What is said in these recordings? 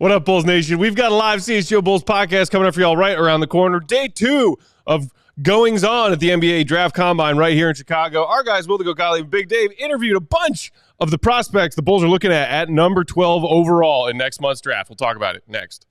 What up, Bulls Nation? We've got a live CHGO Bulls podcast coming up for y'all right around the corner. Day 2 of goings on at the NBA Draft Combine right here in Chicago. Our guys, Will Gottlieb and Big Dave, interviewed a bunch of the prospects the Bulls are looking at number 12 overall in next month's draft. We'll talk about it next.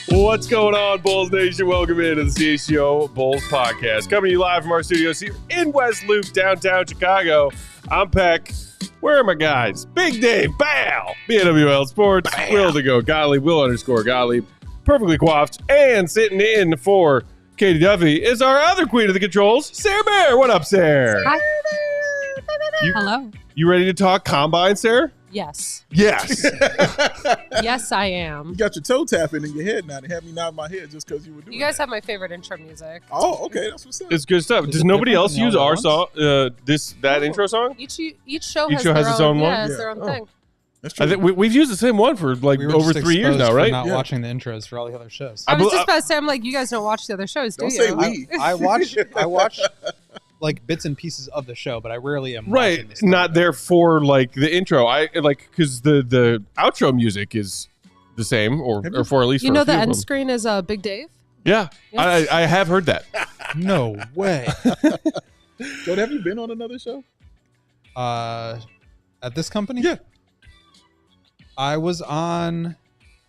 What's going on, Bulls Nation? Welcome into the CHGO Bulls podcast. Coming to you live from our studios here in West Loop, downtown Chicago. I'm Peck. Where are my guys? Big Dave, Bow, BNWL Sports, Will Gottlieb, Will_Gottlieb, perfectly coiffed, and sitting in for Katie Duffy is our other queen of the controls, Sarah Bear. What up, Sarah? Hi. Hello. You ready to talk Combine, Sarah? Yes. Yes. Yes, I am. You got your toe tapping in your head now. They had me nod my head just because you were doing You guys that. have my favorite intro music. Oh, okay. That's what's up. It's good stuff. Does nobody else use our song, that intro song? Each show Each has show has their its own own one? Yeah, it's Yeah. their own Oh. thing. That's true. I think we've used the same one for like We were over just 3 years now, exposed for right? Not Yeah. watching the intros for all the other shows. I was bel- just about to say, I'm like, you guys don't watch the other shows, do Don't you? say we. I watch like bits and pieces of the show, but I rarely am Right, watching the story. not there for like the intro. I like because the outro music is the same, or for at least You for know a the few of end them. screen is Big Dave? Yeah, Yes. I have heard that. No way. Dude, have you been on another show? At this company? Yeah. I was on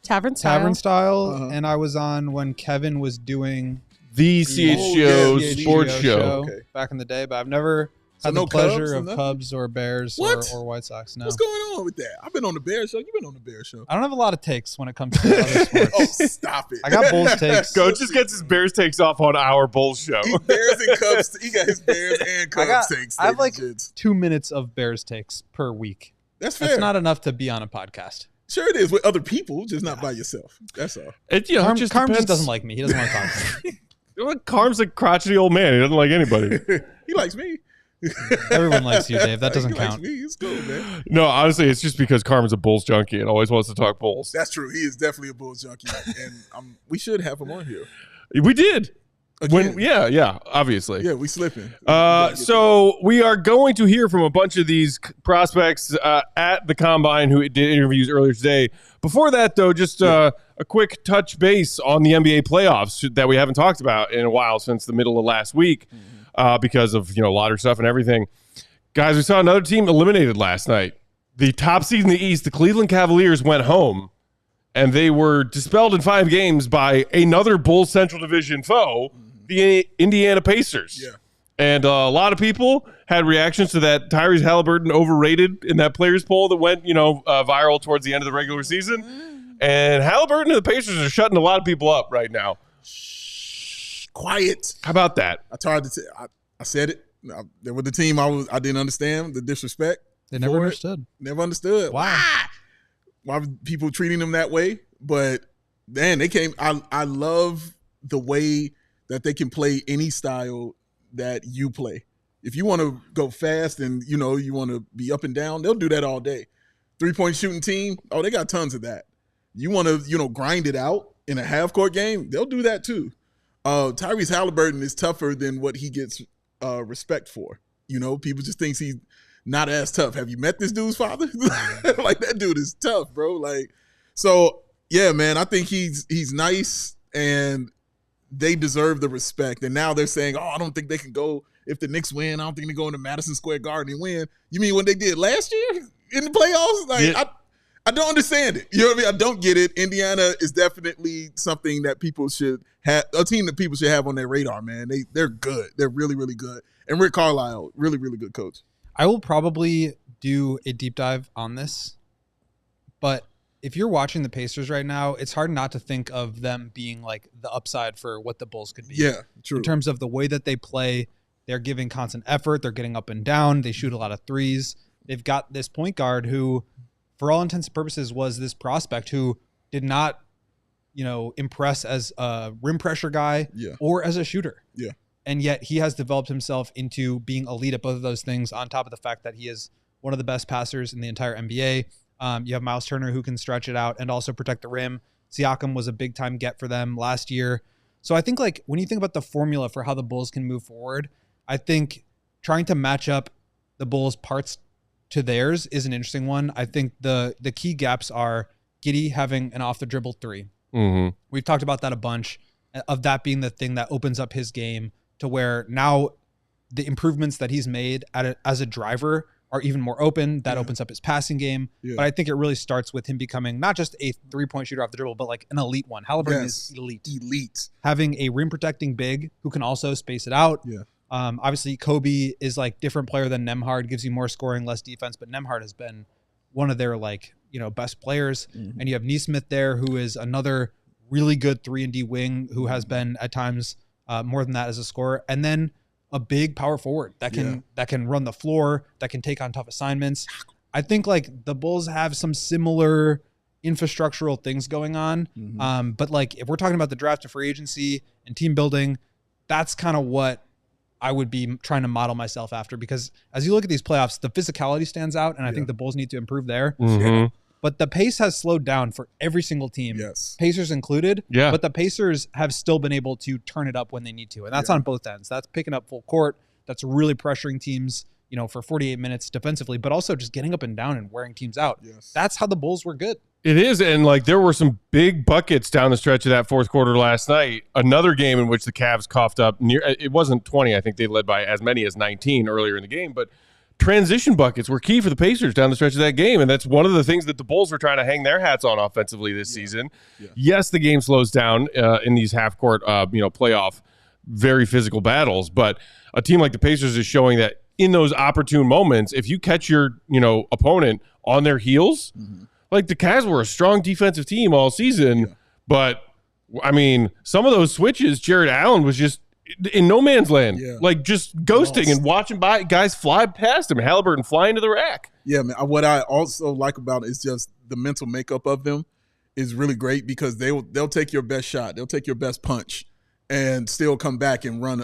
Tavern Style. Tavern Style, Uh-huh. and I was on when Kevin was doing The CHGO yeah, sports CHGO show. Okay. back in the day, but I've never So had no the pleasure Cubs or of nothing? Cubs or Bears What? or White Sox. No. What's going on with that? I've been on the Bears show. You've been on the Bears show. I don't have a lot of takes when it comes to other sports. Oh, stop it. I got Bulls takes. Coach just gets his Bears takes off on our Bulls show. He Bears and Cubs. He got his Bears and Cubs takes. I have like ladies and gents. 2 minutes of Bears takes per week. That's fair. That's not enough to be on a podcast. Sure it is with other people, just not by yourself. That's all. It, you know, Carm just just depends. doesn't like me. He doesn't want to talk to me. Well, Carm's a crotchety old man. He doesn't like anybody. He likes me. Everyone likes you, Dave. That doesn't he likes count. me. It's cool, man. No, honestly, it's just because Carm's a Bulls junkie and always wants to talk Bulls. That's true. He is definitely a Bulls junkie, and we should have him on here. We did. Again. Yeah, obviously. Yeah, we slipping. So we are going to hear from a bunch of these prospects at the Combine who did interviews earlier today. Before that, though, just a quick touch base on the NBA playoffs that we haven't talked about in a while since the middle of last week because of lottery stuff and everything. Guys, we saw another team eliminated last night. The top seed in the East, the Cleveland Cavaliers, went home, and they were dispelled in 5 games by another Bulls Central Division foe, the Indiana Pacers. Yeah. And a lot of people had reactions to that Tyrese Halliburton overrated in that players poll that went, viral towards the end of the regular season. And Halliburton and the Pacers are shutting a lot of people up right now. Shh, quiet. How about that? I tried to. I said it. There was the team I didn't understand the disrespect. They never for it. understood. Never understood. Why? Why were people treating them that way? But man, they came. I love the way that they can play any style that you play. If you want to go fast and you want to be up and down, they'll do that all day. 3-point shooting team, oh, they got tons of that. You want to grind it out in a half court game, they'll do that too. Tyrese Halliburton is tougher than what he gets respect for. People just think he's not as tough. Have you met this dude's father? Like, that dude is tough, bro. Like, so yeah, man, I think he's nice and they deserve the respect. And now they're saying, oh, I don't think they can go if the Knicks win. I don't think they go into Madison Square Garden and win. You mean when they did last year in the playoffs? Like, Yeah. I don't understand it. You know what I mean? I don't get it. Indiana is definitely something that people should have, a team that people should have on their radar, man. They're good. They're really, really good. And Rick Carlisle, really, really good coach. I will probably do a deep dive on this, but if you're watching the Pacers right now, it's hard not to think of them being like the upside for what the Bulls could be. Yeah, true. In terms of the way that they play, they're giving constant effort. They're getting up and down. They shoot a lot of threes. They've got this point guard who, for all intents and purposes, was this prospect who did not, impress as a rim pressure guy or as a shooter. Yeah. And yet he has developed himself into being elite at both of those things, on top of the fact that he is one of the best passers in the entire NBA. You have Miles Turner who can stretch it out and also protect the rim. Siakam was a big time get for them last year. So I think like when you think about the formula for how the Bulls can move forward, I think trying to match up the Bulls' parts to theirs is an interesting one. I think the key gaps are Giddey having an off the dribble three. Mm-hmm. We've talked about that a bunch, of that being the thing that opens up his game to where now the improvements that he's made as a driver are even more open. That opens up his passing game. Yeah. But I think it really starts with him becoming not just a 3-point shooter off the dribble, but like an elite one. Halliburton is elite. Having a rim protecting big who can also space it out. Yeah. Obviously, Kobe is like different player than Nembhard, gives you more scoring, less defense. But Nembhard has been one of their best players. Mm-hmm. And you have Nesmith there, who is another really good 3-and-D wing who has been at times more than that as a scorer. And then a big power forward that can run the floor, that can take on tough assignments. I think like the Bulls have some similar infrastructural things going on. Mm-hmm. But like if we're talking about the draft to free agency and team building, that's kind of what I would be trying to model myself after, because as you look at these playoffs, the physicality stands out, and I think the Bulls need to improve there. Mm-hmm. But the pace has slowed down for every single team, Pacers included. Yeah. But the Pacers have still been able to turn it up when they need to, and that's on both ends. That's picking up full court. That's really pressuring teams, for 48 minutes defensively, but also just getting up and down and wearing teams out. Yes. That's how the Bulls were good. It is, and like there were some big buckets down the stretch of that fourth quarter last night. Another game in which the Cavs coughed up it wasn't 20. I think they led by as many as 19 earlier in the game, but transition buckets were key for the Pacers down the stretch of that game, and that's one of the things that the Bulls were trying to hang their hats on offensively this season. Yeah. Yes, the game slows down in these half-court, playoff, very physical battles, but a team like the Pacers is showing that in those opportune moments, if you catch your opponent on their heels, like the Cavs were a strong defensive team all season, but I mean, some of those switches, Jared Allen was just in no man's land, like just ghosting and watching guys fly past him. Halliburton flying to the rack. Yeah, man. What I also like about it is just the mental makeup of them is really great, because they'll take your best shot, they'll take your best punch, and still come back and run,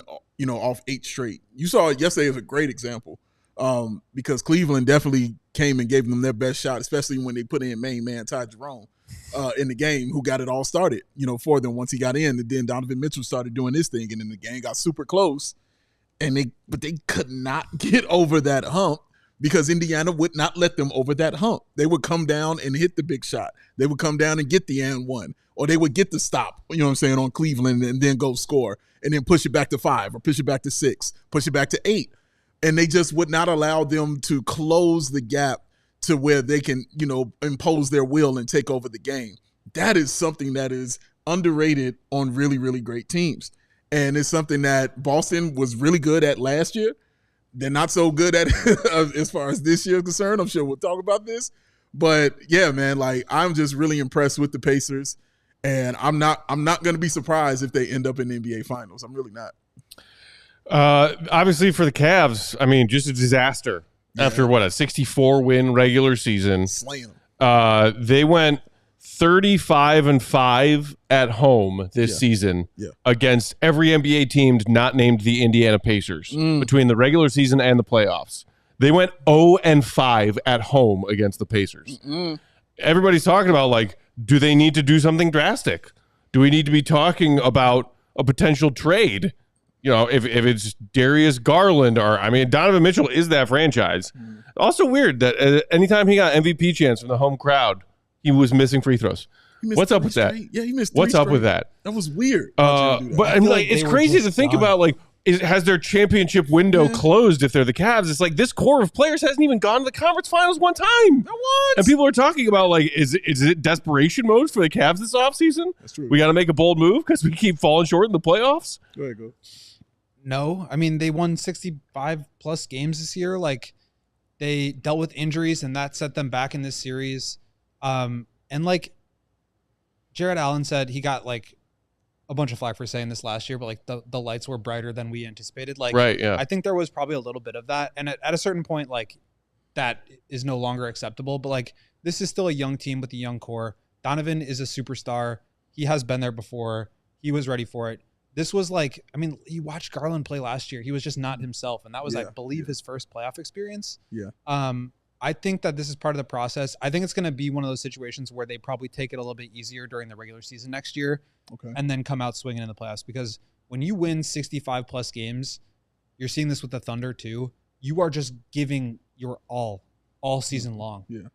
off 8 straight. You saw it yesterday as a great example, because Cleveland definitely came and gave them their best shot, especially when they put in main man Ty Jerome in the game, who got it all started, for them once he got in. And then Donovan Mitchell started doing his thing, and then the game got super close. But they could not get over that hump, because Indiana would not let them over that hump. They would come down and hit the big shot. They would come down and get the and one, or they would get the stop, on Cleveland, and then go score, and then push it back to 5 or push it back to 6, push it back to 8. And they just would not allow them to close the gap to where they can, impose their will and take over the game. That is something that is underrated on really, really great teams. And it's something that Boston was really good at last year. They're not so good at as far as this year is concerned. I'm sure we'll talk about this. But yeah, man, like I'm just really impressed with the Pacers. And I'm not going to be surprised if they end up in the NBA Finals. I'm really not. Obviously for the Cavs, I mean, just a disaster after a 64-win regular season. Slaying them. They went 35-5 at home this season against every NBA team not named the Indiana Pacers between the regular season and the playoffs. They went 0-5 at home against the Pacers. Everybody's talking about, like, do they need to do something drastic? Do we need to be talking about a potential trade? If it's Darius Garland or, Donovan Mitchell is that franchise. Also weird that anytime he got MVP chance from the home crowd, he was missing free throws. What's up with that? Yeah, he missed 3 What's up with that? That was weird. But it's crazy to think about, like, has their championship window closed if they're the Cavs? It's like this core of players hasn't even gone to the conference finals one time. Not once. And people are talking about, like, is it desperation mode for the Cavs this offseason? That's true. We got to make a bold move because we keep falling short in the playoffs? Go ahead, go. No, they won 65 plus games this year. Like, they dealt with injuries, and that set them back in this series. And And like Jared Allen said, he got like a bunch of flack for saying this last year, but like the lights were brighter than we anticipated. Like, right, yeah. I think there was probably a little bit of that. And at a certain point, like that is no longer acceptable. But like this is still a young team with a young core. Donovan is a superstar. He has been there before. He was ready for it. This was like, I mean, you watched Garland play last year. He was just not himself. And that was, I believe, his first playoff experience. Yeah. I think that this is part of the process. I think it's going to be one of those situations where they probably take it a little bit easier during the regular season next year and then come out swinging in the playoffs. Because when you win 65 plus games, you're seeing this with the Thunder too. You are just giving your all season long. Yeah.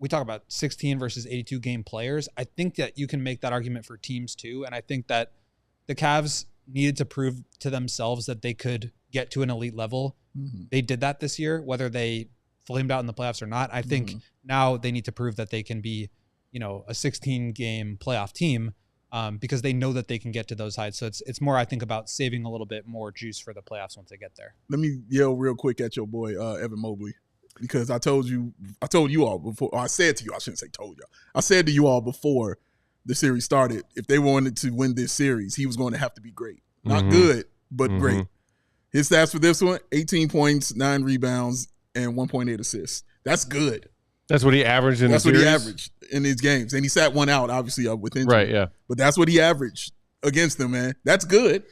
We talk about 16 versus 82 game players. I think that you can make that argument for teams too. And I think that the Cavs needed to prove to themselves that they could get to an elite level. They did that this year, whether they flamed out in the playoffs or not. I think now they need to prove that they can be, you know, a 16 game playoff team because they know that they can get to those heights. So it's more, I think, about saving a little bit more juice for the playoffs once they get there. Let me yell real quick at your boy, Evan Mobley, because I told you all before. I said to you, I shouldn't say told you. I said to you all before the series started, if they wanted to win this series, he was going to have to be great. Not good, but great. His stats for this one, 18 points, 9 rebounds, and 1.8 assists. That's good. That's what he averaged in the series? That's what he averaged in his games. And he sat one out, obviously, with injury. Right, yeah. But that's what he averaged against them, man. That's good.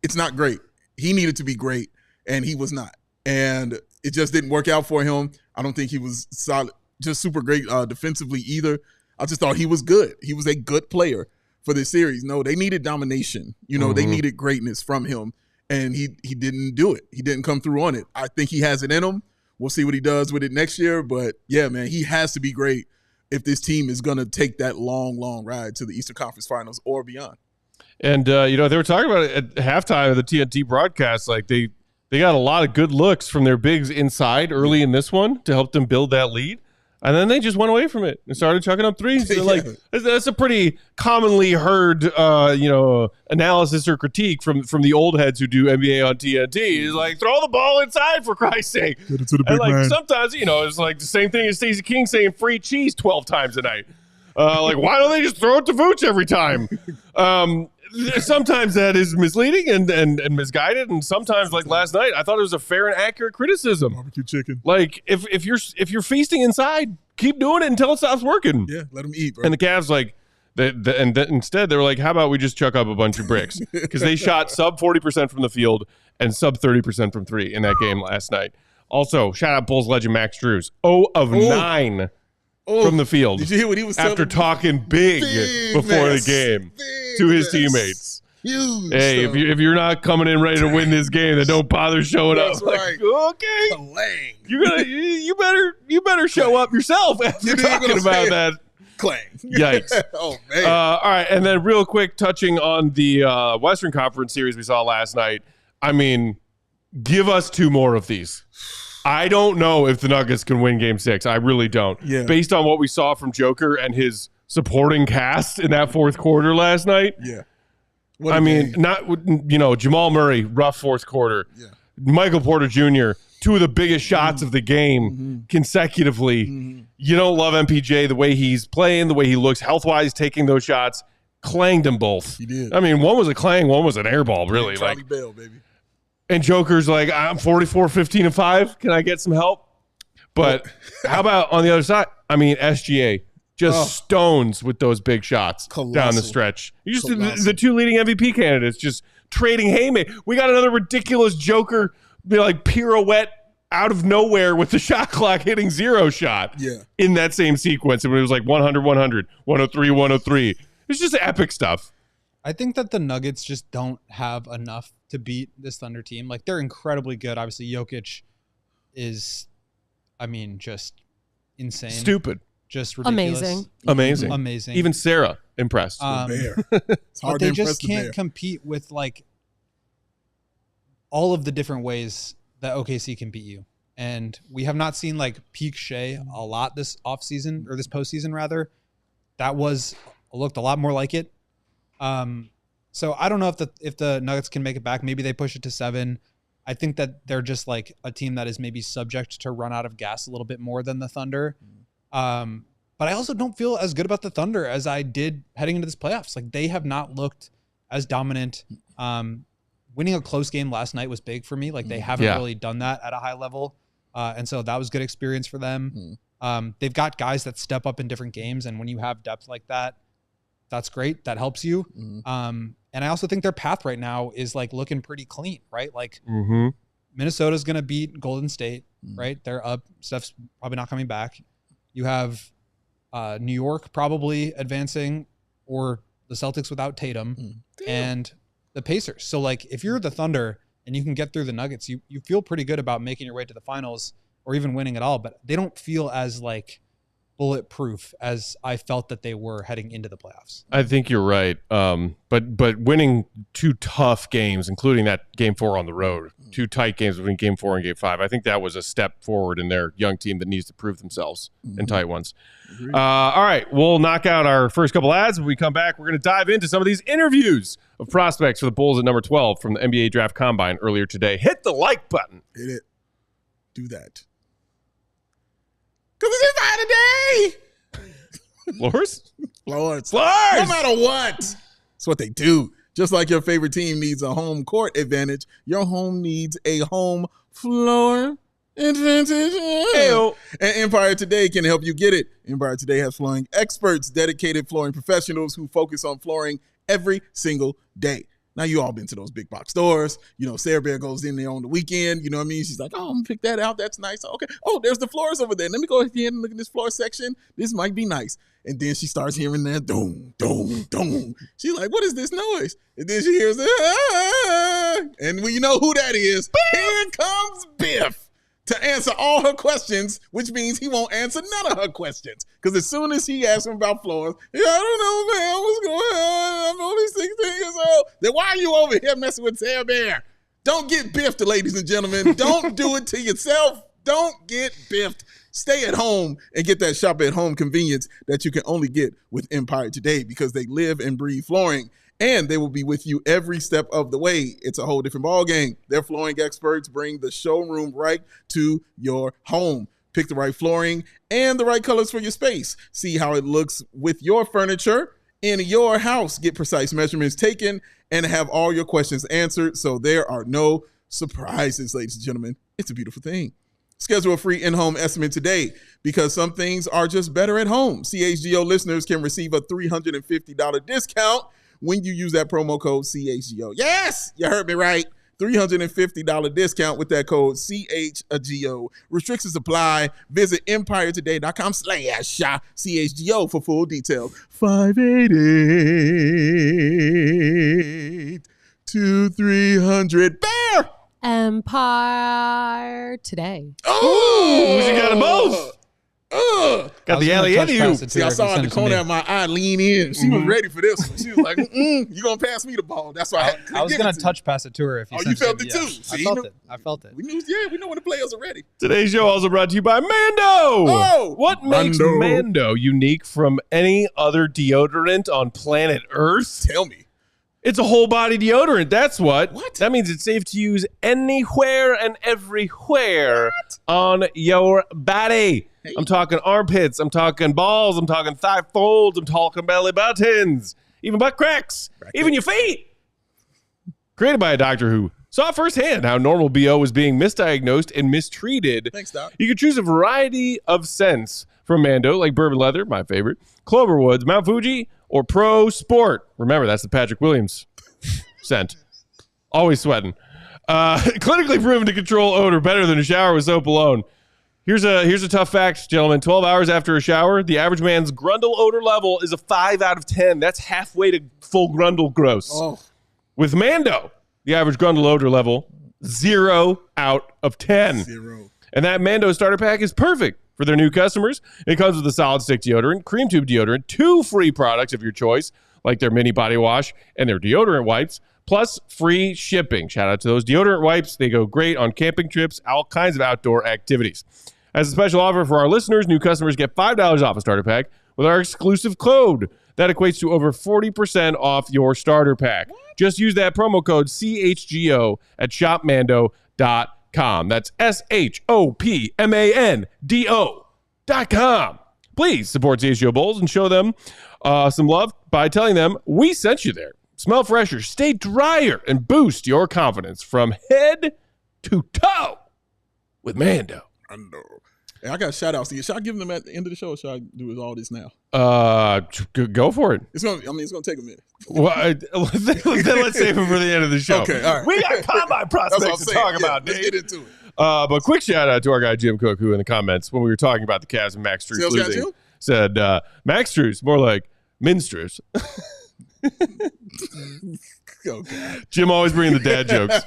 It's not great. He needed to be great, and he was not. And it just didn't work out for him. I don't think he was solid, just super great defensively either. I just thought he was good. He was a good player for this series. No, they needed domination. You know, they needed greatness from him. And he didn't do it. He didn't come through on it. I think he has it in him. We'll see what he does with it next year. But, yeah, man, he has to be great if this team is going to take that long, long ride to the Eastern Conference Finals or beyond. And, you know, they were talking about it at halftime of the TNT broadcast. Like, they got a lot of good looks from their bigs inside early in this one to help them build that lead. And then they just went away from it and started chucking up threes. So like that's a pretty commonly heard, you know, analysis or critique from the old heads who do NBA on TNT. Is like, throw the ball inside for Christ's sake. Get it to the big and like man. sometimes, you know, it's like the same thing as Stacey King saying free cheese 12 times a night. Like, why don't they just throw it to Vooch every time? Sometimes that is misleading and misguided, and sometimes, like last night, I thought it was a fair and accurate criticism. Barbecue chicken. Like, if you're feasting inside, keep doing it until it stops working. Yeah, let them eat, bro. And the Cavs, like, instead they were like, how about we just chuck up a bunch of bricks? Because they shot sub 40% from the field and sub 30% from three in that game last night. Also, shout out Bulls legend Max Drews, 0 of 9 from the field. Did you hear what he was after talking big before the game to his teammates? Huge hey, if you're not coming in ready to win this game, then don't bother showing up. Right. Like, okay, you better show up yourself after talking about that. Clang. Yikes. Oh man. All right, and then real quick, touching on the Western Conference series we saw last night. I mean, give us 2 more of these. I don't know if the Nuggets can win Game 6. I really don't. Yeah. Based on what we saw from Joker and his supporting cast in that fourth quarter last night. Yeah. I mean, not, you know, Jamal Murray, rough fourth quarter. Yeah. Michael Porter Jr., 2 of the biggest shots of the game consecutively. You don't love MPJ, the way he's playing, the way he looks health-wise, taking those shots. Clanged them both. He did. I mean, one was a clang, one was an air ball, really. Charlie like Bell, baby. And Joker's like, I'm 44, 15, and 5. Can I get some help? But how about on the other side? I mean, SGA just stones with those big shots down the stretch. You just the 2 leading MVP candidates just trading haymakers. We got another ridiculous Joker, like pirouette out of nowhere with the shot clock hitting 0 shot in that same sequence. And it was like 100, 100, 103, 103. It's just epic stuff. I think that the Nuggets just don't have enough to beat this Thunder team. Like, they're incredibly good. Obviously, Jokic is, I mean, just insane. Stupid. Just ridiculous. Amazing. Even Sarah impressed. It's hard but they to just impress the can't bear. compete with, like, all of the different ways that OKC can beat you. And we have not seen, like, peak Shea a lot this offseason, or this postseason, rather. That looked a lot more like it. So I don't know if the Nuggets can make it back. Maybe they push it to 7. I think that they're just like a team that is maybe subject to run out of gas a little bit more than the Thunder. But I also don't feel as good about the Thunder as I did heading into this playoffs. Like, they have not looked as dominant. Winning a close game last night was big for me. Like, they haven't really done that at a high level. And so that was good experience for them. They've got guys that step up in different games. And when you have depth like that, that's great. That helps you. And I also think their path right now is like looking pretty clean, right? Like Minnesota's going to beat Golden State, right? They're up. Steph's probably not coming back. You have New York probably advancing, or the Celtics without Tatum, and the Pacers. So like, if you're the Thunder and you can get through the Nuggets, you feel pretty good about making your way to the finals or even winning at all, but they don't feel as like bulletproof as I felt that they were heading into the playoffs. I think you're right. But winning 2 tough games, including that game 4 on the road, 2 tight games between game 4 and game 5, I think that was a step forward in their young team that needs to prove themselves in tight ones. All right, we'll knock out our first couple ads. When we come back, we're going to dive into some of these interviews of prospects for the Bulls at number 12 from the NBA Draft Combine earlier today. Hit the like button. Hit it. Do that. Because it's Empire today. Floors? Floors. Floors! No matter what. It's what they do. Just like your favorite team needs a home court advantage, your home needs a home floor advantage. Hey-o. And Empire Today can help you get it. Empire Today has flooring experts, dedicated flooring professionals who focus on flooring every single day. Now, you all been to those big box stores. You know, Sarah Bear goes in there on the weekend. You know what I mean? She's like, oh, I'm going to pick that out. That's nice. Okay. Oh, there's the floors over there. Let me go ahead and look at this floor section. This might be nice. And then she starts hearing that doom, doom, doom. She's like, what is this noise? And then she hears, and when you know who that is, here comes Biff to answer all her questions, which means he won't answer none of her questions. Because as soon as he asks him about floors, I don't know, man, what's going on? I'm only 16 years old. Then why are you over here messing with Sarah Bear? Don't get biffed, ladies and gentlemen. Don't do it to yourself. Don't get biffed. Stay at home and get that shop at home convenience that you can only get with Empire Today, because they live and breathe flooring. And they will be with you every step of the way. It's a whole different ballgame. Their flooring experts bring the showroom right to your home. Pick the right flooring and the right colors for your space. See how it looks with your furniture in your house. Get precise measurements taken and have all your questions answered, so there are no surprises, ladies and gentlemen. It's a beautiful thing. Schedule a free in-home estimate today, because some things are just better at home. CHGO listeners can receive a $350 discount when you use that promo code CHGO. Yes, you heard me right. $350 discount with that code CHGO. Restrictions apply. Visit EmpireToday.com/CHGO for full details. 588-2300. Bear! Empire Today. Oh! You got them both. Got the alley-oop. See, I saw in the corner of my eye lean in. She was ready for this one. She was like, you going to pass me the ball. That's why I was going to touch pass it to her if you you felt it too. See, I felt it. We know when the players are ready. Today's show also brought to you by Mando. Oh, what makes Mando unique from any other deodorant on planet Earth? Tell me. It's a whole body deodorant. That's what. What? That means it's safe to use anywhere and everywhere on your body. Hey. I'm talking armpits. I'm talking balls. I'm talking thigh folds. I'm talking belly buttons. Even butt cracks. Even your feet. Created by a doctor who saw firsthand how normal BO was being misdiagnosed and mistreated. Thanks, Doc. You can choose a variety of scents from Mando, like Bourbon Leather, my favorite, Cloverwoods, Mount Fuji, or Pro Sport. Remember, that's the Patrick Williams scent. Always sweating. Clinically proven to control odor better than a shower with soap alone. Here's a tough fact, gentlemen. 12 hours after a shower, the average man's Grundle odor level is a 5 out of 10. That's halfway to full Grundle gross. Oh. With Mando, the average Grundle odor level, 0 out of 10. 0. And that Mando starter pack is perfect for their new customers. It comes with a solid stick deodorant, cream tube deodorant, 2 free products of your choice, like their mini body wash and their deodorant wipes, plus free shipping. Shout out to those deodorant wipes. They go great on camping trips, all kinds of outdoor activities. As a special offer for our listeners, new customers get $5 off a starter pack with our exclusive code. That equates to over 40% off your starter pack. What? Just use that promo code CHGO at shopmando.com. That's SHOPMANDO.com. Please support CHGO Bulls and show them some love by telling them we sent you there. Smell fresher, stay drier, and boost your confidence from head to toe with Mando. I know. Hey, I got shout outs to you. Should I give them at the end of the show or should I do all this now? Go for it. It's gonna take a minute. Well, then let's save it for the end of the show. Okay, all right. We got combine prospects to talk about, Let's Dave. get into it. But quick shout out to our guy Jim Cook, who in the comments when we were talking about the Cavs and Max Strus Sales guy losing Jim? said Max Strus, more like Minstrus. Oh, God. Jim always bringing the dad jokes.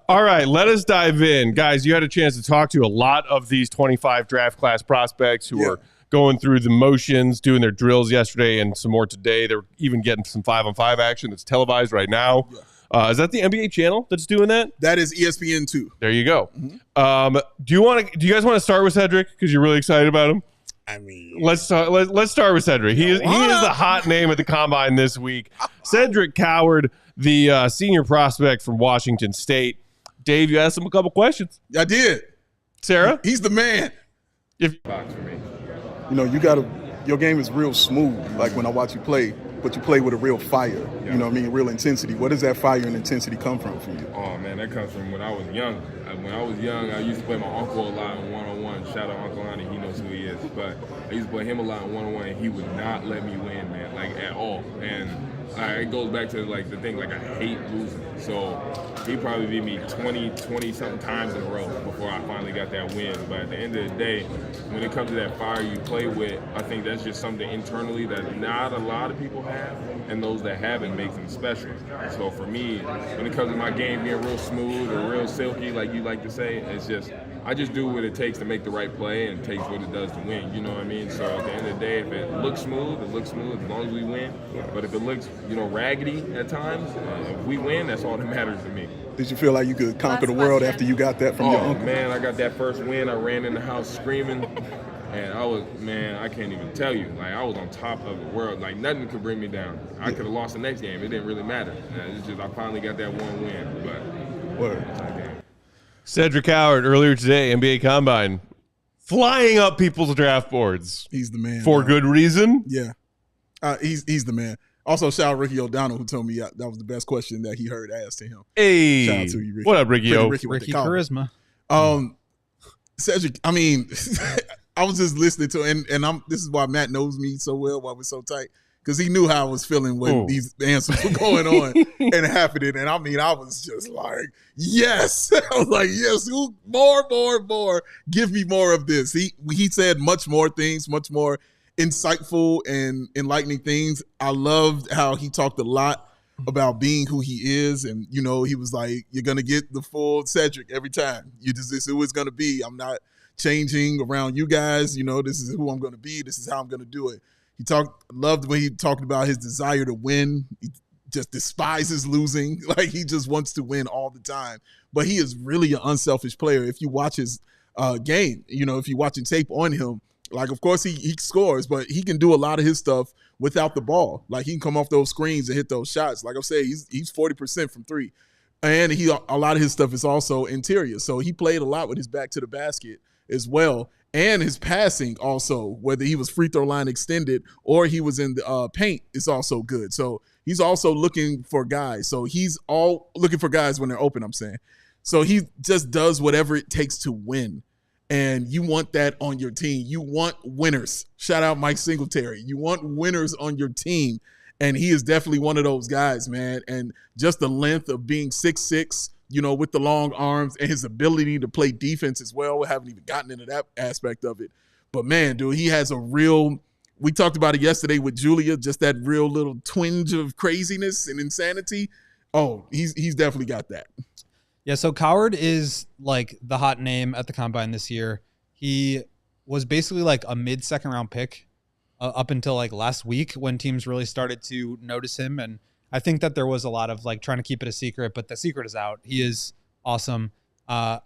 All right, let us dive in. Guys, you had a chance to talk to a lot of these 25 draft class prospects who are going through the motions, doing their drills yesterday and some more today. They're even getting some 5-on-5 action that's televised right now. Yeah. Is that the NBA channel that's doing that? That is ESPN2. There you go. Mm-hmm. Do you guys want to start with Cedric because you're really excited about him? I mean, let's start with Cedric. He is the hot name at the combine this week. Cedric Coward, the senior prospect from Washington State. Dave, you asked him a couple questions. I did. Sarah, he's the man. Box for me. You know, your game is real smooth. Like when I watch you play, but you play with a real fire. Yeah. You know what I mean? Real intensity. Where does that fire and intensity come from for you? Oh man, that comes from when I was young. When I was young, I used to play my uncle a lot in one-on-one. Shout out Uncle Lonnie, he knows who he is. But I used to play him a lot in one-on-one, and he would not let me win, man, like at all. And it goes back to like the thing, like I hate losing. So he probably beat me 20 something times in a row before I finally got that win. But at the end of the day, when it comes to that fire you play with, I think that's just something internally that not a lot of people have, and those that have it makes them special. So for me, when it comes to my game being real smooth or real silky, like you like to say, it's just I just do what it takes to make the right play and it takes what it does to win. You know what I mean? So at the end of the day, if it looks smooth, it looks smooth as long as we win. But if it looks, raggedy at times, if we win, that's all that matters to me. Did you feel like you could conquer the world after you got that from your uncle? Man, I got that first win. I ran in the house screaming. And I can't even tell you. Like, I was on top of the world. Like, nothing could bring me down. I could have lost the next game. It didn't really matter. It's just I finally got that one win. But Word. Cedric Coward earlier today, NBA Combine, flying up people's draft boards. He's the man. For good reason. Yeah. He's the man. Also, shout out Ricky O'Donnell, who told me that was the best question that he heard asked to him. Hey. Shout out to you, Ricky. What up, Ricky O? Ricky charisma. Cedric, I mean, I was just listening to him, and this is why Matt knows me so well, why we're so tight, because he knew how I was feeling when these answers were going on and happening. And I mean, I was just like, yes. I was like, yes, more. Give me more of this. He said much more things, much more insightful and enlightening things. I loved how he talked a lot about being who he is. And, he was like, you're going to get the full Cedric every time. This is who it's going to be. I'm not changing around you guys. This is who I'm going to be. This is how I'm going to do it. Loved when he talked about his desire to win. He just despises losing. Like, he just wants to win all the time. But he is really an unselfish player. If you watch his game, if you're watching tape on him, like, of course, he scores, but he can do a lot of his stuff without the ball. Like, he can come off those screens and hit those shots. Like I say, he's 40% from three. And a lot of his stuff is also interior. So he played a lot with his back to the basket as well. And his passing also, whether he was free throw line extended or he was in the paint, is also good. So he's also looking for guys. So he's all looking for guys when they're open, I'm saying. So he just does whatever it takes to win. And you want that on your team. You want winners. Shout out Mike Singletary. You want winners on your team. And he is definitely one of those guys, man. And just the length of being 6'6", with the long arms and his ability to play defense as well. We haven't even gotten into that aspect of it. But, man, dude, he has we talked about it yesterday with Julia, just that real little twinge of craziness and insanity. Oh, he's definitely got that. Yeah, so Coward is like the hot name at the combine this year. He was basically like a mid-second round pick up until like last week when teams really started to notice him. And I think that there was a lot of like trying to keep it a secret, but the secret is out. He is awesome. I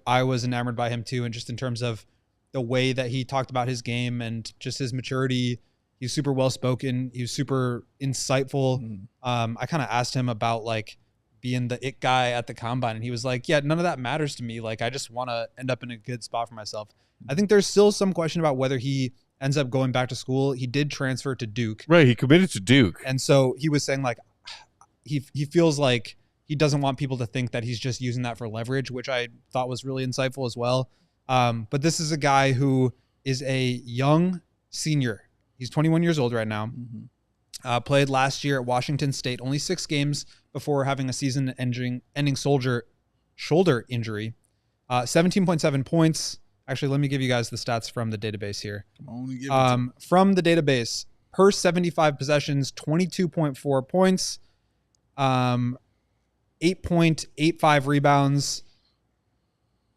was enamored by him too. And just in terms of the way that he talked about his game and just his maturity, he's super well-spoken. He was super insightful. I kind of asked him about like being the it guy at the combine. And he was like, yeah, none of that matters to me. Like, I just want to end up in a good spot for myself. I think there's still some question about whether he ends up going back to school. He did transfer to Duke. Right. He committed to Duke. And so he was saying like he feels like he doesn't want people to think that he's just using that for leverage, which I thought was really insightful as well. But this is a guy who is a young senior. He's 21 years old right now. Played last year at Washington State, only 6 games before having a season-ending shoulder injury. 17.7 points. Actually, let me give you guys the stats from the database here. From the database, per 75 possessions, 22.4 points, 8.85 rebounds,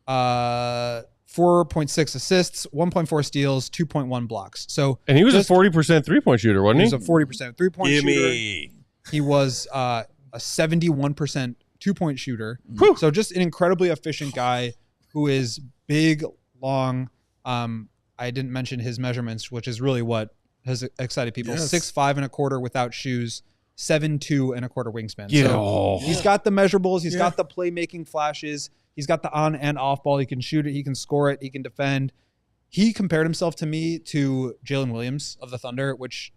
4.6 assists, 1.4 steals, 2.1 blocks. And he was a 40% three-point shooter, wasn't he? He was a 40% three-point shooter. He was a 71% two-point shooter. So just an incredibly efficient guy who is big, long. I didn't mention his measurements, which is really what has excited people. 6'5" and a quarter without shoes, 7'2" and a quarter wingspan. So he's got the measurables. He's got the playmaking flashes. He's got the on and off ball. He can shoot it. He can score it. He can defend. He compared himself to me to Jalen Williams of the Thunder, which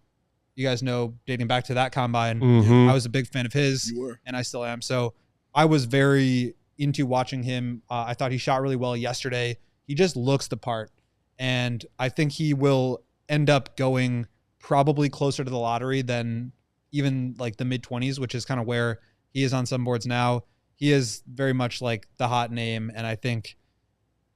you guys know dating back to that combine. I was a big fan of his, and I still am. So I was very into watching him. I thought he shot really well yesterday. He just looks the part. And I think he will end up going probably closer to the lottery than even like the mid-20s, which is kind of where he is on some boards now. He is very much like the hot name. And I think,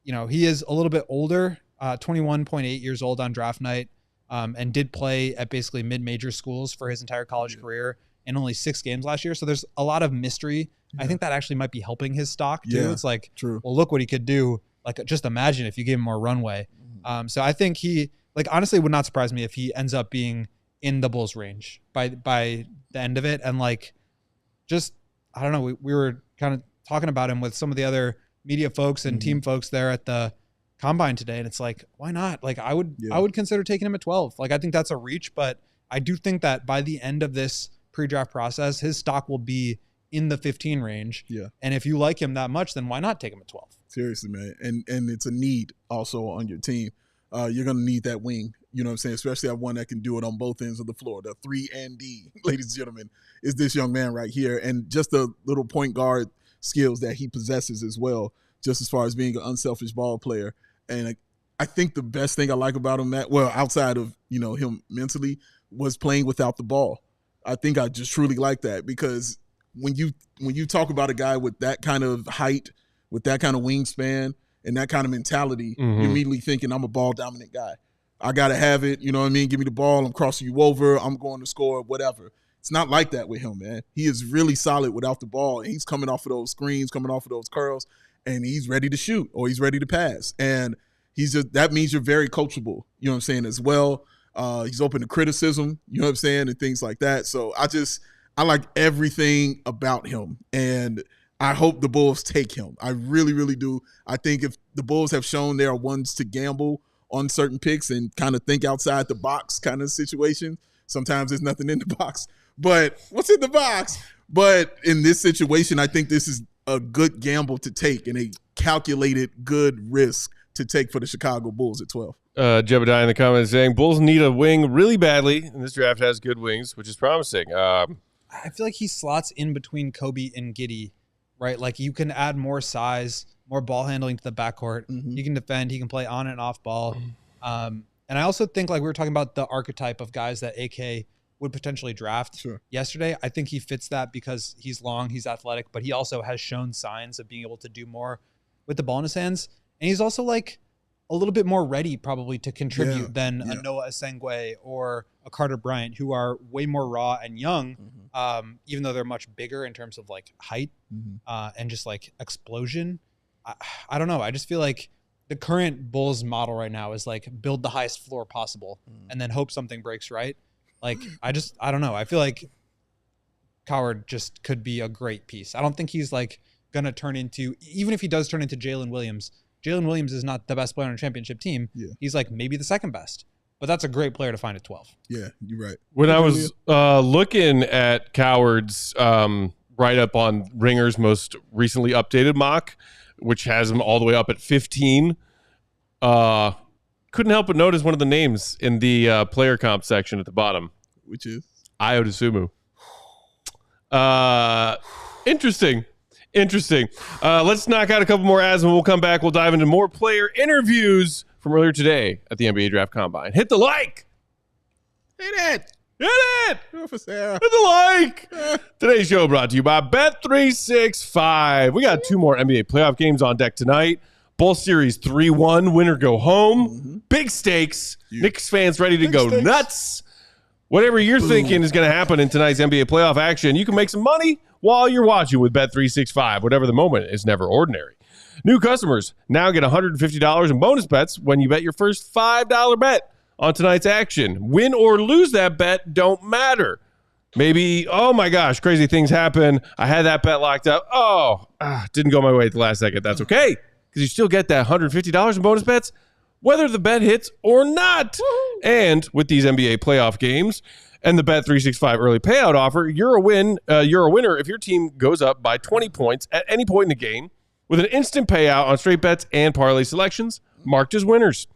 he is a little bit older, 21.8 years old on draft night, and did play at basically mid-major schools for his entire college career in only 6 games last year. So there's a lot of mystery. I think that actually might be helping his stock too. It's like, well, look what he could do. Like, just imagine if you gave him more runway. So I think he, like, honestly would not surprise me if he ends up being in the Bulls range by the end of it. And like, just, I don't know, we were kind of talking about him with some of the other media folks and team folks there at the combine today. And it's like, why not? Like, I would consider taking him at 12. Like, I think that's a reach, but I do think that by the end of this pre-draft process, his stock will be in the 15 range. And if you like him that much, then why not take him at 12? Seriously, man. And it's a need also on your team. You're going to need that wing, you know what I'm saying? Especially that one that can do it on both ends of the floor. The 3 and D, ladies and gentlemen, is this young man right here. And just the little point guard skills that he possesses as well, just as far as being an unselfish ball player. And I think the best thing I like about him, outside of, him mentally, was playing without the ball. I think I just truly like that, because when you talk about a guy with that kind of height, with that kind of wingspan, and that kind of mentality, you're immediately thinking, I'm a ball dominant guy. I got to have it. You know what I mean? Give me the ball. I'm crossing you over. I'm going to score, whatever. It's not like that with him, man. He is really solid without the ball. And he's coming off of those screens, coming off of those curls, and he's ready to shoot or he's ready to pass. And that means you're very coachable, you know what I'm saying, as well. He's open to criticism, you know what I'm saying, and things like that. So I like everything about him. And I hope the Bulls take him. I really, really do. I think if the Bulls have shown they are ones to gamble on certain picks and kind of think outside the box kind of situation, sometimes there's nothing in the box. But what's in the box? But in this situation, I think this is a good gamble to take and a calculated good risk to take for the Chicago Bulls at 12. Jebediah in the comments saying Bulls need a wing really badly, and this draft has good wings, which is promising. I feel like he slots in between Kobe and Giddey, right? Like, you can add more size, more ball handling to the backcourt. He can defend. He can play on and off ball. And I also think, like we were talking about, the archetype of guys that AK would potentially draft yesterday. I think he fits that because he's long, he's athletic, but he also has shown signs of being able to do more with the ball in his hands. And he's also like a little bit more ready probably to contribute than a Noah Asengwe or a Carter Bryant, who are way more raw and young, even though they're much bigger in terms of like height and just like explosion. I don't know. I just feel like the current Bulls model right now is like build the highest floor possible and then hope something breaks right. Like, I don't know. I feel like Coward just could be a great piece. I don't think he's like going to turn into, even if he does turn into Jalen Williams is not the best player on a championship team. He's like maybe the second best, but that's a great player to find at 12. Yeah, you're right. When I was looking at Coward's write-up on Ringer's most recently updated mock, which has him all the way up at 15, couldn't help but notice one of the names in the player comp section at the bottom. Which is? Ayo Dosunmu. Interesting. Let's knock out a couple more ads and we'll come back. We'll dive into more player interviews from earlier today at the NBA Draft Combine. Hit the like. Hit it. Hit the like. Today's show brought to you by Bet365. We got 2 more NBA playoff games on deck tonight. Bulls Series 3-1, winner go home. Mm-hmm. Big stakes. Knicks fans ready to go nuts. Whatever you're thinking is going to happen in tonight's NBA playoff action, you can make some money while you're watching with Bet365. Whatever the moment is never ordinary. New customers now get $150 in bonus bets when you bet your first $5 bet on tonight's action. Win or lose that bet don't matter. Maybe, oh my gosh, crazy things happen. I had that bet locked up. Didn't go my way at the last second. That's okay, because you still get that $150 in bonus bets whether the bet hits or not. Woo-hoo. And with these NBA playoff games and the Bet365 early payout offer, you're a winner if your team goes up by 20 points at any point in the game with an instant payout on straight bets and parlay selections marked as winners.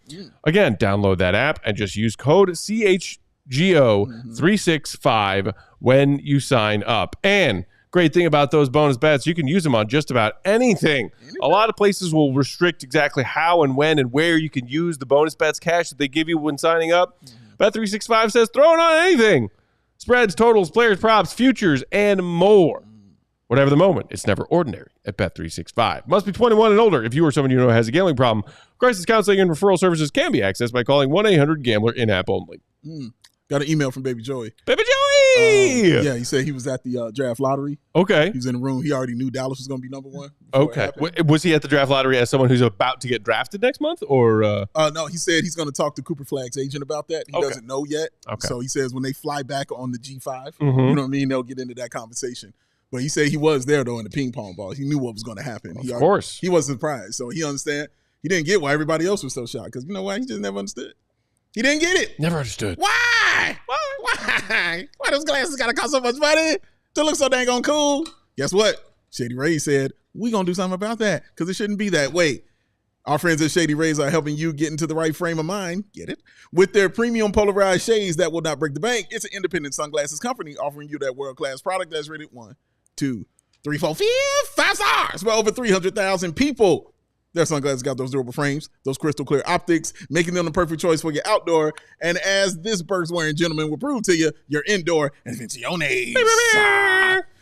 Again, download that app and just use code CHGO365 when you sign up. And great thing about those bonus bets, you can use them on just about anything. A lot of places will restrict exactly how and when and where you can use the bonus bets cash that they give you when signing up. Bet365 says throw it on anything. Spreads, totals, players, props, futures, and more. Whatever the moment, it's never ordinary at Bet365. Must be 21 and older. If you or someone you know has a gambling problem, crisis counseling and referral services can be accessed by calling 1-800-GAMBLER in-app only. Got an email from Baby Joey. Baby Joey! Yeah, he said he was at the draft lottery. Okay. He was in the room. He already knew Dallas was going to be number 1. Okay. Was he at the draft lottery as someone who's about to get drafted next month? Or no, he said he's going to talk to Cooper Flagg's agent about that. He doesn't know yet. Okay. So he says when they fly back on the G5, you know what I mean, they'll get into that conversation. But he said he was there, though, in the ping pong ball. He knew what was going to happen. Of course. He wasn't surprised. So he understand. He didn't get why everybody else was so shocked. Because you know why? He just never understood. He didn't get it. Never understood. Why? Why those glasses got to cost so much money to look so dang on cool? Guess what? Shady Rays said, we going to do something about that because it shouldn't be that way. Our friends at Shady Rays are helping you get into the right frame of mind. Get it? With their premium polarized shades that will not break the bank. It's an independent sunglasses company offering you that world-class product that's rated 1, 2, 3, 4, 5 stars for over 300,000 people. Their sunglasses got those durable frames, those crystal clear optics, making them the perfect choice for your outdoor. And as this Burks-wearing gentleman will prove to you, your indoor invenciones.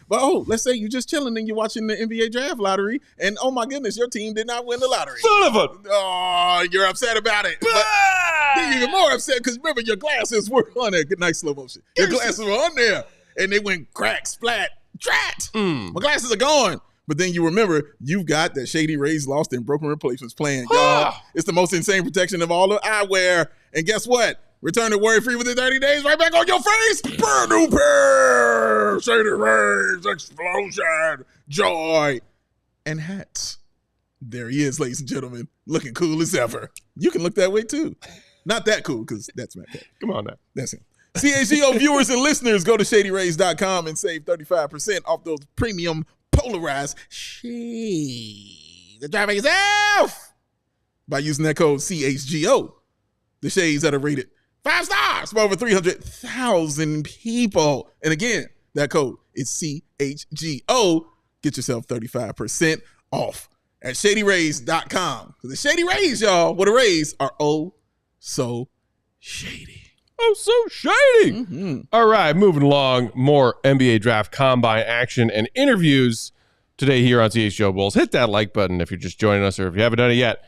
But let's say you're just chilling and you're watching the NBA draft lottery, and oh my goodness, your team did not win the lottery. Son of a! Oh, you're upset about it. But you're even more upset because remember, your glasses were on there. Good, nice slow motion. Your glasses were on there, and they went crack, splat, drat. My glasses are gone. But then you remember, you've got that Shady Rays lost and broken replacements plan, y'all. It's the most insane protection of all the eyewear. And guess what? Return it worry-free within 30 days, right back on your face. Brand new pair. Shady Rays, explosion, joy, and hats. There he is, ladies and gentlemen, looking cool as ever. You can look that way, too. Not that cool, because that's Matt Peck. Come on now. That's him. CHGO viewers and listeners, go to ShadyRays.com and save 35% off those premium polarized shades. The driver yourself by using that code CHGO. The shades that are rated 5 stars for over 300,000 people. And again, that code is CHGO. Get yourself 35% off at ShadyRays.com. Because the Shady Rays, y'all, what the Rays are so shady. Oh, so shady. All right, moving along. More NBA Draft Combine action and interviews today here on CHGO Bulls. Hit that like button if you're just joining us or if you haven't done it yet.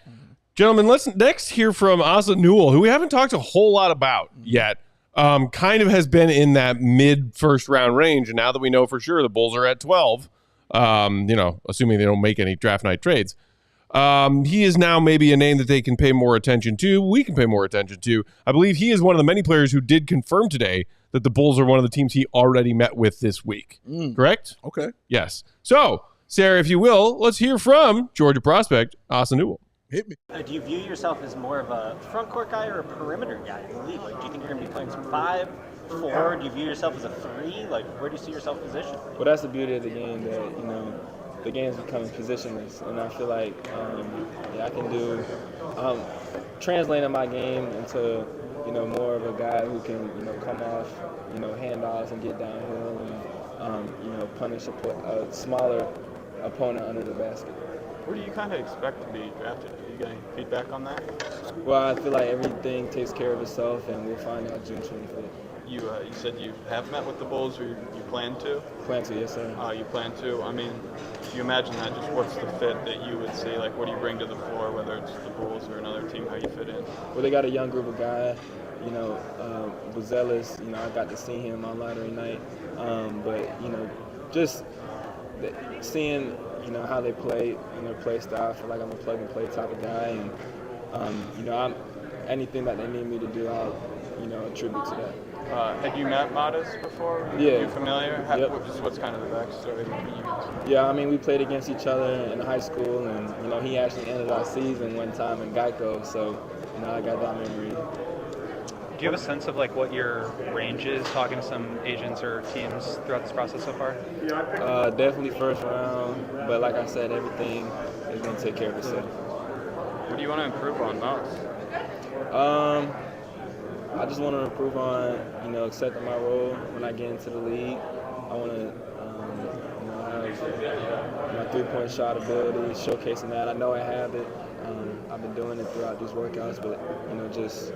Gentlemen, let's next hear from Asa Newell, who we haven't talked a whole lot about yet. Kind of has been in that mid-first round range, and now that we know for sure the Bulls are at 12, assuming they don't make any draft night trades, he is now maybe a name that they can pay more attention to. We can pay more attention to. I believe he is one of the many players who did confirm today that the Bulls are one of the teams he already met with this week. Correct? Okay. Yes. So, Sarah, if you will, let's hear from Georgia prospect Asa Newell. Hit me. Do you view yourself as more of a front court guy or a perimeter guy in the league? Like, do you think you're going to be playing some 5, 4? Do you view yourself as a 3? Like, where do you see yourself positioned? Well, that's the beauty of the game that, the game's becoming positionless, and I feel like I can do translating my game into more of a guy who can come off handoffs and get downhill and punish a smaller opponent under the basket. Where do you kind of expect to be drafted? Are you getting feedback on that? Well, I feel like everything takes care of itself, and we'll find out June 25th. You said you have met with the Bulls, or you plan to? Plan to, yes, sir. You plan to? I mean, do you imagine that? Just what's the fit that you would see? Like, what do you bring to the floor, whether it's the Bulls or another team, how you fit in? Well, they got a young group of guys, Buzelis, I got to see him on lottery night. But, just seeing, how they play and their play style, I feel like I'm a plug-and-play type of guy. And, anything that they need me to do, I'll, attribute to that. Had you met Modest before? Yeah. Are you familiar? Yep. Just what's kind of the backstory between you guys? Yeah, I mean, we played against each other in high school, and, he actually ended our season one time in Geico, so, I got that memory. Do you have a sense of like what your range is, talking to some agents or teams throughout this process so far? Definitely first round, but like I said, everything is going to take care of itself. What do you want to improve on most? I just want to improve on, accepting my role when I get into the league. I want to, have my three-point shot ability, showcasing that. I know I have it. I've been doing it throughout these workouts, but, just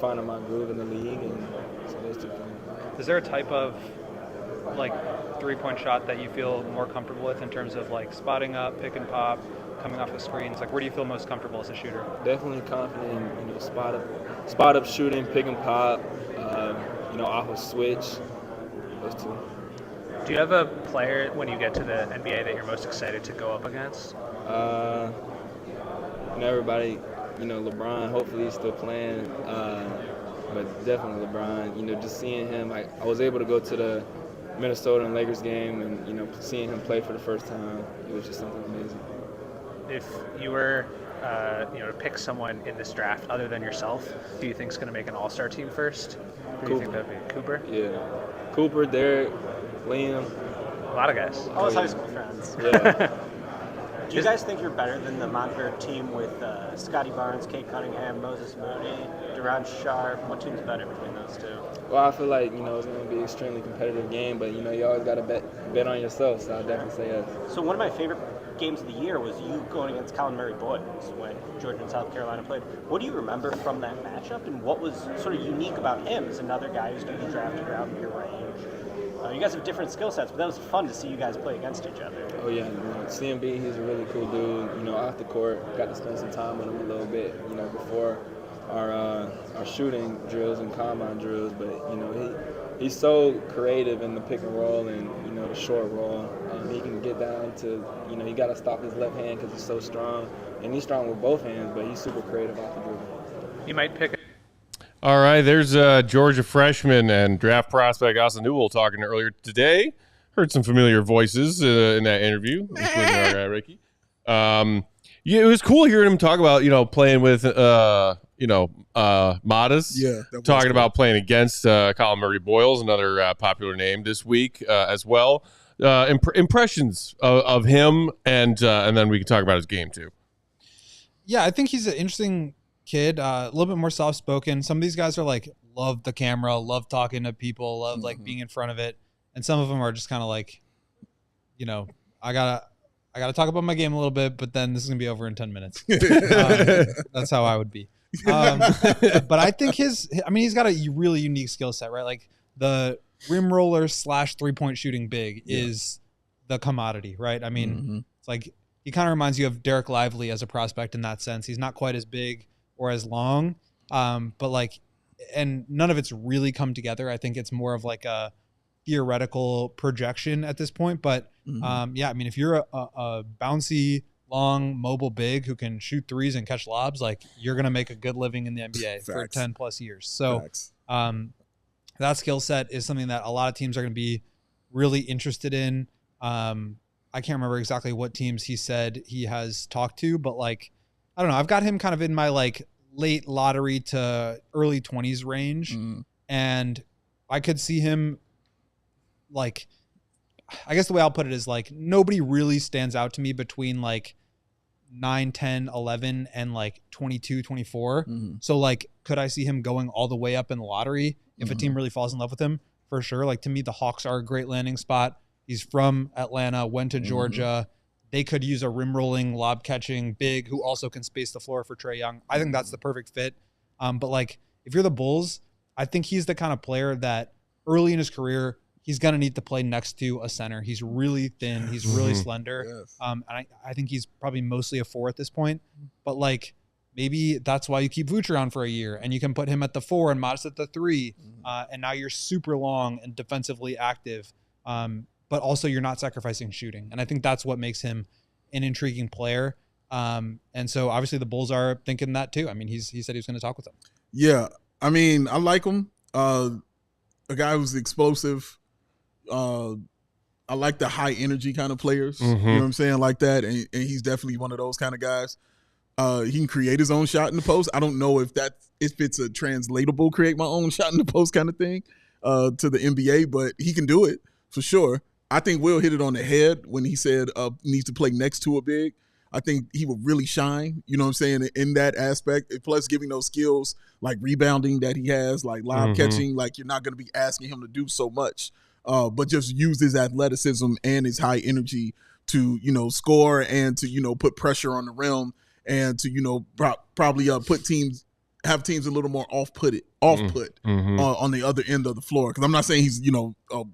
finding my groove in the league, and so those two things. Is there a type of like three-point shot that you feel more comfortable with in terms of like spotting up, pick and pop, coming off the screens? Like, where do you feel most comfortable as a shooter? Definitely confident in spot up shooting, pick and pop, off a switch. Those two. Do you have a player when you get to the NBA that you're most excited to go up against? Everybody. LeBron, hopefully he's still playing, but definitely LeBron. Just seeing him, I was able to go to the Minnesota and Lakers game, and seeing him play for the first time, it was just something amazing. If you were, to pick someone in this draft other than yourself, do you think is going to make an All-Star team first? Who do you think that'd be? Cooper? Yeah, Cooper, Derek, Liam. A lot of guys. All his high school friends. Yeah. Do you guys think you're better than the Montverde team with Scotty Barnes, Kate Cunningham, Moses Moody, Duran Sharp? What team's better between those two? Well, I feel like, it's going to be an extremely competitive game, but, you always got to bet on yourself, so I'll definitely say yes. So one of my favorite games of the year was you going against Collin Murray-Boyles when Georgia and South Carolina played. What do you remember from that matchup, and what was sort of unique about him as another guy who's going to be drafted around your range? You guys have different skill sets, but that was fun to see you guys play against each other. Oh, yeah. CMB, he's a really cool dude. Off the court, got to spend some time with him a little bit, before our shooting drills and combine drills. But, he's so creative in the pick and roll and, the short roll. He can get down to, he got to stop his left hand because he's so strong. And he's strong with both hands, but he's super creative off the dribble. You might pick All right, there's Georgia freshman and draft prospect Asa Newell talking earlier today. Heard some familiar voices in that interview, including our guy Ricky. It was cool hearing him talk about playing with Modest. Yeah, talking about playing against Collin Murray-Boyles, another popular name this week as well. Impressions of him, and then we can talk about his game too. Yeah, I think he's an interesting kid, a little bit more soft-spoken. Some of these guys are like love the camera, love talking to people, love like being in front of it, and some of them are just kind of like, I gotta talk about my game a little bit, but then this is gonna be over in 10 minutes. That's how I would be. But I think he's got a really unique skill set, right? Like the rim roller / 3-point shooting big is the commodity, right? I mean, it's like he kind of reminds you of Derek Lively as a prospect in that sense. He's not quite as big or as long, but like, and none of it's really come together. I think it's more of like a theoretical projection at this point. But yeah, I mean, if you're a bouncy, long, mobile big who can shoot threes and catch lobs, like you're going to make a good living in the NBA for 10 plus years. So that skill set is something that a lot of teams are going to be really interested in. I can't remember exactly what teams he said he has talked to, but like, I don't know. I've got him kind of in my like late lottery to early 20s range. And I could see him like I guess the way I'll put it is like nobody really stands out to me between like 9, 10, 11 and like 22, 24. So like, could I see him going all the way up in the lottery if a team really falls in love with him? For sure. Like to me, the Hawks are a great landing spot. He's from Atlanta, went to Georgia. They could use a rim rolling, lob catching big who also can space the floor for Trae Young. I think that's the perfect fit. But like, if you're the Bulls, I think he's the kind of player that early in his career, he's going to need to play next to a center. He's really thin. He's really slender. Yes. And I think he's probably mostly a 4 at this point. But like, maybe that's why you keep Vooch around for a year and you can put him at the 4 and Modest at the 3. And now you're super long and defensively active. But also you're not sacrificing shooting. And I think that's what makes him an intriguing player. And so obviously the Bulls are thinking that too. I mean, he said he was going to talk with them. Yeah. I mean, I like him. A guy who's explosive. I like the high energy kind of players. You know what I'm saying? Like that. And he's definitely one of those kind of guys. He can create his own shot in the post. I don't know if it's a translatable create my own shot in the post kind of thing to the NBA, but he can do it for sure. I think Will hit it on the head when he said needs to play next to a big. I think he will really shine, you know what I'm saying, in that aspect. Plus giving those skills like rebounding that he has, like lob catching, like you're not going to be asking him to do so much, but just use his athleticism and his high energy to, score and to, put pressure on the rim and to, probably have teams a little more off-put on the other end of the floor. Because I'm not saying he's, a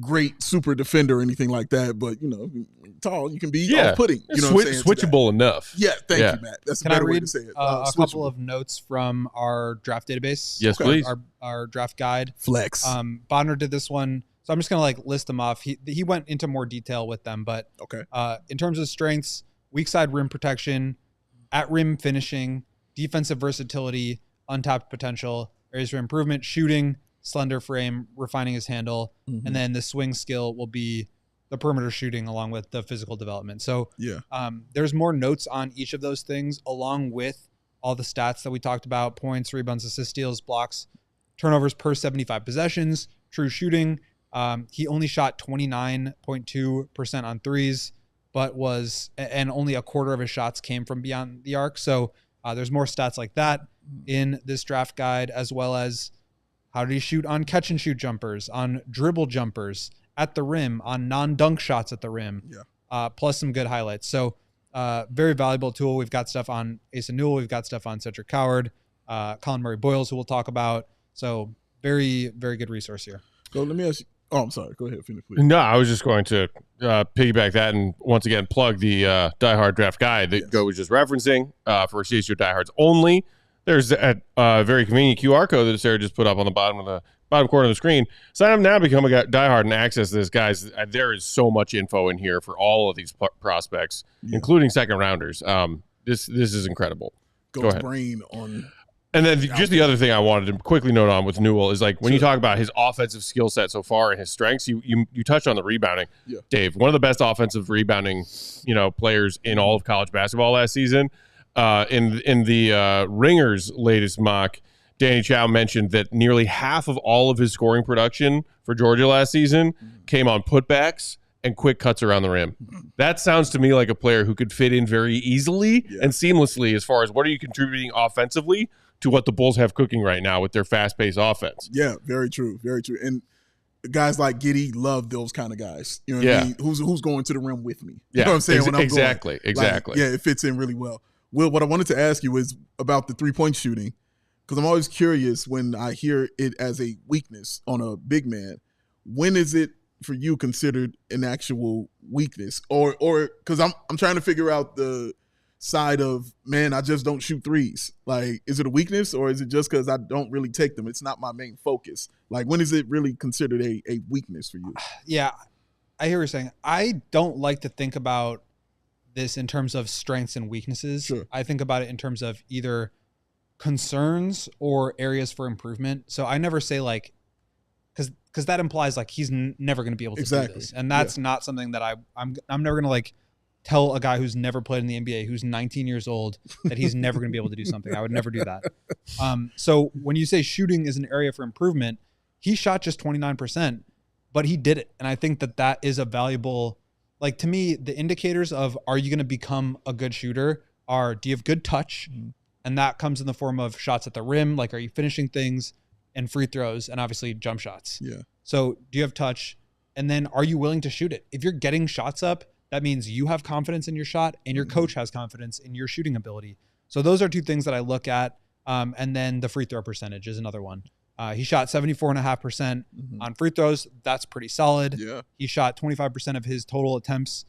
great super defender or anything like that, but tall, you can be off-putting. You know what I'm saying? Switchable enough. Yeah, thank you, Matt. That's a better way to say it. A couple of notes from our draft database. Yes, please. Our draft guide. Flex. Bonner did this one, so I'm just gonna like list them off. He went into more detail with them, but in terms of strengths, weak side rim protection, at rim finishing, defensive versatility, untapped potential, areas for improvement, shooting, slender frame, refining his handle, and then the swing skill will be the perimeter shooting along with the physical development. So there's more notes on each of those things along with all the stats that we talked about: points, rebounds, assists, steals, blocks, turnovers per 75 possessions, true shooting. He only shot 29.2% on threes, but and only a quarter of his shots came from beyond the arc. So there's more stats like that in this draft guide, as well as how did he shoot on catch and shoot jumpers, on dribble jumpers at the rim, on non-dunk shots at the rim, plus some good highlights. So very valuable tool. We've got stuff on Asa Newell. We've got stuff on Cedric Coward, Collin Murray-Boyles, who we'll talk about. So very, very good resource here. So let me ask you. Oh, I'm sorry. Go ahead. Finish, please. No, I was just going to piggyback that and once again plug the Die-Hard draft guide that Go was just referencing for CHGO Diehards only. There's a very convenient QR code that Sarah just put up on the bottom corner of the screen. Sign up now, become a diehard, and access this, guys. There is so much info in here for all of these prospects, including second rounders. This is incredible. Go ahead. Brain on. And then just the other thing I wanted to quickly note on with Newell is like when you talk about his offensive skill set so far and his strengths, you touched on the rebounding. Dave, one of the best offensive rebounding players in all of college basketball last season. In the Ringer's latest mock, Danny Chow mentioned that nearly half of all of his scoring production for Georgia last season came on putbacks and quick cuts around the rim. That sounds to me like a player who could fit in very easily and seamlessly as far as what are you contributing offensively to what the Bulls have cooking right now with their fast-paced offense. Yeah, very true, very true. And guys like Giddey love those kind of guys. You know what I mean? Who's going to the rim with me? You know what I'm saying? When I'm exactly. Like, it fits in really well. Will, what I wanted to ask you is about the three-point shooting, because I'm always curious when I hear it as a weakness on a big man. When is it for you considered an actual weakness, or because I'm trying to figure out the side of, man, I just don't shoot threes. Like, is it a weakness or is it just because I don't really take them? It's not my main focus. Like, when is it really considered a weakness for you? Yeah, I hear what you're saying. I don't like to think about this in terms of strengths and weaknesses. Sure. I think about it in terms of either concerns or areas for improvement. So I never say like, because that implies like he's never going to be able to do this, and that's not something that I'm never going to like tell a guy who's never played in the NBA, who's 19 years old, that he's never going to be able to do something. I would never do that. So when you say shooting is an area for improvement, he shot just 29%, but he did it. And I think that that is a valuable, like to me, the indicators of are you going to become a good shooter are, do you have good touch? And that comes in the form of shots at the rim. Like, are you finishing things, and free throws, and obviously jump shots. Yeah. So do you have touch? And then are you willing to shoot it? If you're getting shots up, that means you have confidence in your shot and your coach has confidence in your shooting ability. So those are two things that I look at. And then the free throw percentage is another one. He shot 74.5% on free throws. That's pretty solid. Yeah. He shot 25% of his total attempts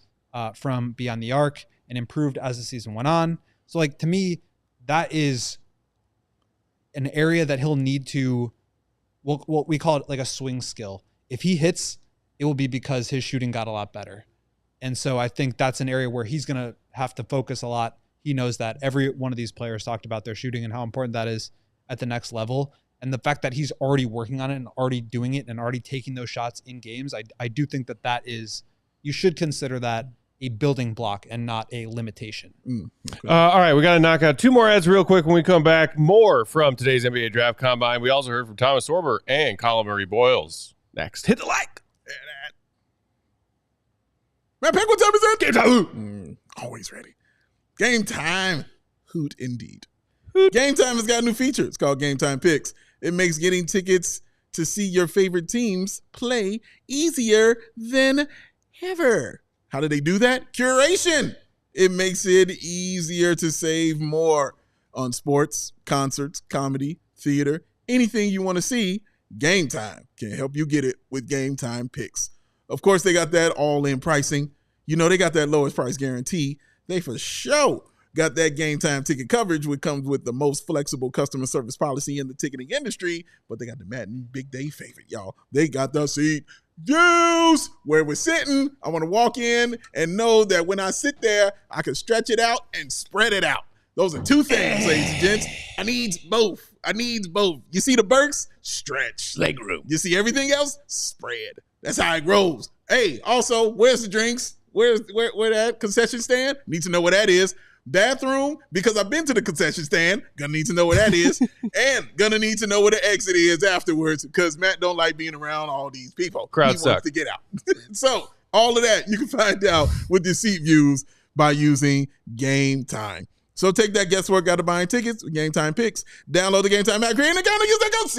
from beyond the arc and improved as the season went on. So like, to me, that is an area that he'll need to, what we call it like a swing skill. If he hits, it will be because his shooting got a lot better. And so I think that's an area where he's going to have to focus a lot. He knows that every one of these players talked about their shooting and how important that is at the next level. And the fact that he's already working on it and already doing it and already taking those shots in games, I do think that that is, you should consider that a building block and not a limitation. Okay. All right, we got to knock out 2 more ads real quick when we come back. More from today's NBA Draft Combine. We also heard from Thomas Sorber and Collin Murray-Boyles. Next, hit the like. Man, Peck, what time is it? Game time. Always ready. Game time. Hoot indeed. Game time has got a new feature. It's called Game Time Picks. It makes getting tickets to see your favorite teams play easier than ever. How do they do that? Curation. It makes it easier to save more on sports, concerts, comedy, theater, anything you want to see. Game Time can help you get it with Game Time Picks. Of course, they got that all-in pricing. You know, they got that lowest price guarantee. They for sure got that Game Time ticket coverage, which comes with the most flexible customer service policy in the ticketing industry. But they got the Madden Big Day favorite, y'all. They got the seat juice. Where we're sitting, I want to walk in and know that when I sit there, I can stretch it out and spread it out. Those are 2 things, ladies and gents. I needs both. You see the Burks? Stretch. Leg room. You see everything else? Spread. That's how it grows. Hey, also, where's the drinks? Where that concession stand? Need to know where that is. Bathroom, because I've been to the concession stand. Gonna need to know where that is. And gonna need to know where the exit is afterwards, because Matt don't like being around all these people. Crowd He suck. wants to get out. So all of that you can find out with the seat views by using Game Time. So take that guesswork out of buying tickets with Game Time Picks. Download the Game Time app, create an account, and use that code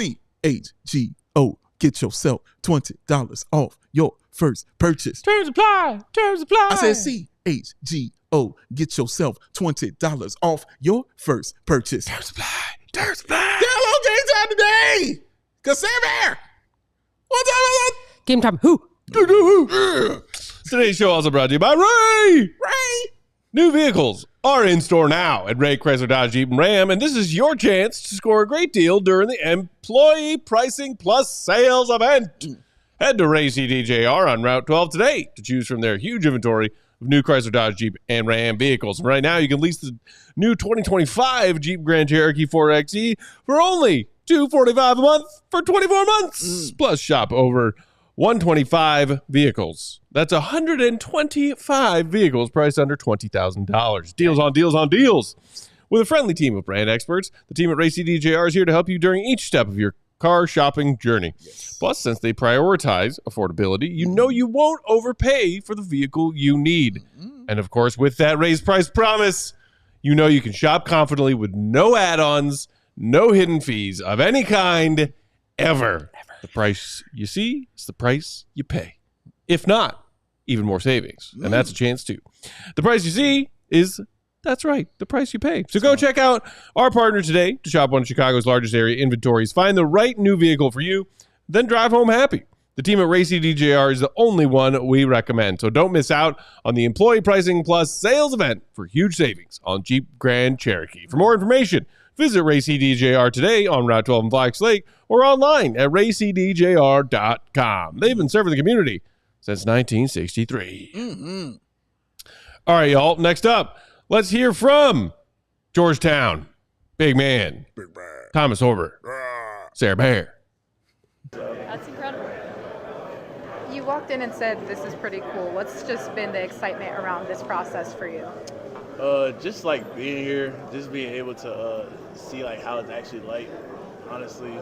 CHGO. Get yourself $20 off your first purchase. Terms apply. I said CHGO. Get yourself $20 off your first purchase. Terms apply. Download Game Time today. Cause Sam here. What time is it? Game time. Who? Today's show also brought to you by Ray. New vehicles are in store now at Ray Chrysler Dodge Jeep and Ram, and this is your chance to score a great deal during the Employee Pricing Plus Sales event. Head to Ray CDJR on Route 12 today to choose from their huge inventory of new Chrysler Dodge Jeep and Ram vehicles. And right now, you can lease the new 2025 Jeep Grand Cherokee 4xe for only $245 a month for 24 months. Plus, shop over 125 vehicles. That's 125 vehicles priced under $20,000. Deals on deals on deals. With a friendly team of brand experts, the team at Ray CDJR is here to help you during each step of your car shopping journey. Plus, since they prioritize affordability, you know you won't overpay for the vehicle you need. And of course, with that raised price promise, you know you can shop confidently with no add-ons, no hidden fees of any kind, ever. The price you see is the price you pay. If not, even more savings. And that's a chance too. The price you see is, that's right, the price you pay. So go check out our partner today to shop one of Chicago's largest area inventories. Find the right new vehicle for you, then drive home happy. The team at Ray CDJR is the only one we recommend. So don't miss out on the Employee Pricing Plus Sales event for huge savings on Jeep Grand Cherokee. For more information, visit Ray CDJR today on Route 12 in Fox Lake or online at raycdjr.com. They've been serving the community since 1963. All right, y'all. Next up, let's hear from Georgetown. Big man. Thomas Sorber. Sarah Bear. That's incredible. You walked in and said, this is pretty cool. What's just been the excitement around this process for you? Just like being here, just being able to see like how it's actually like, honestly,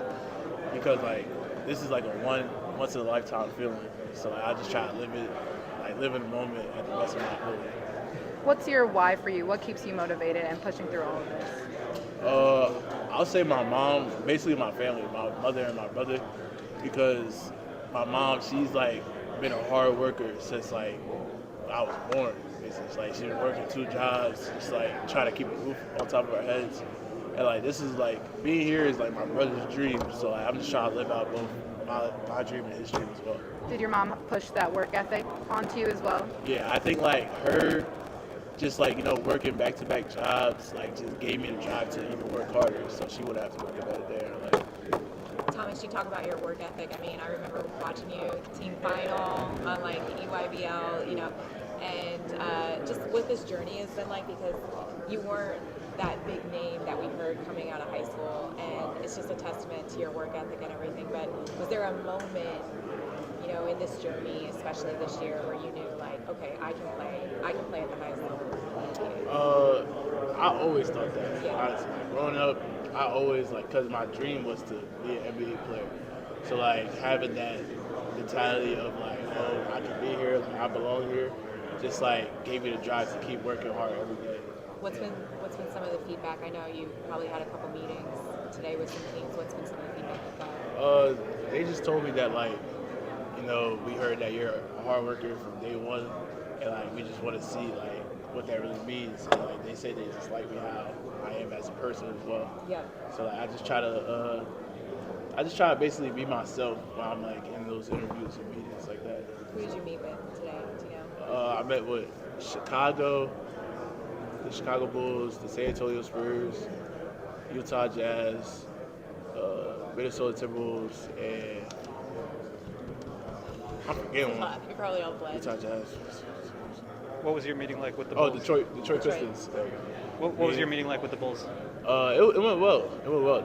because like this is like a one once in a lifetime feeling. So like, I just try to live in the moment at the best of my ability. What's your why for you? What keeps you motivated and pushing through all of this? I'll say my mom, basically my family, my mother and my brother, because my mom, she's like been a hard worker since like I was born. It's like she's been working 2 jobs, just like trying to keep a roof on top of our heads. And like this is like being here is like my brother's dream. So like, I'm just trying to live out both my dream and his dream as well. Did your mom push that work ethic onto you as well? Yeah, I think like her just like, you know, working back-to-back jobs, like just gave me the drive to even work harder so she would have to work better there. Like, Thomas, you talk about your work ethic. I mean, I remember watching you team final on like the EYBL, you know, and just what this journey has been like, because you weren't that big name that we heard coming out of high school, and it's just a testament to your work ethic and everything. But was there a moment, you know, in this journey, especially this year, where you knew like, okay, I can play at the highest level? I always thought that. Yeah. Honestly, growing up, I always like, cause my dream was to be an NBA player. So like having that mentality of like, oh, I can be here, like, I belong here, just like gave me the drive to keep working hard every day. What's been some of the feedback? I know you probably had a couple meetings today with some teams. What's been some of the feedback you've got? They just told me that like, you know, we heard that you're a hard worker from day one, and like we just want to see like what that really means. And like they say they just like me how I am as a person as well. Yeah. So like, I just try to basically be myself while I'm like in those interviews and meetings like that. Who did you meet with today? Do you know? I met with Chicago, the Chicago Bulls, the San Antonio Spurs, Utah Jazz, Minnesota Timberwolves, and I'm forgetting one. You're probably all blessed. Utah Jazz. What was your meeting like with the Oh, Bulls? Detroit Pistons. What was your meeting like with the Bulls? It went well. It went well.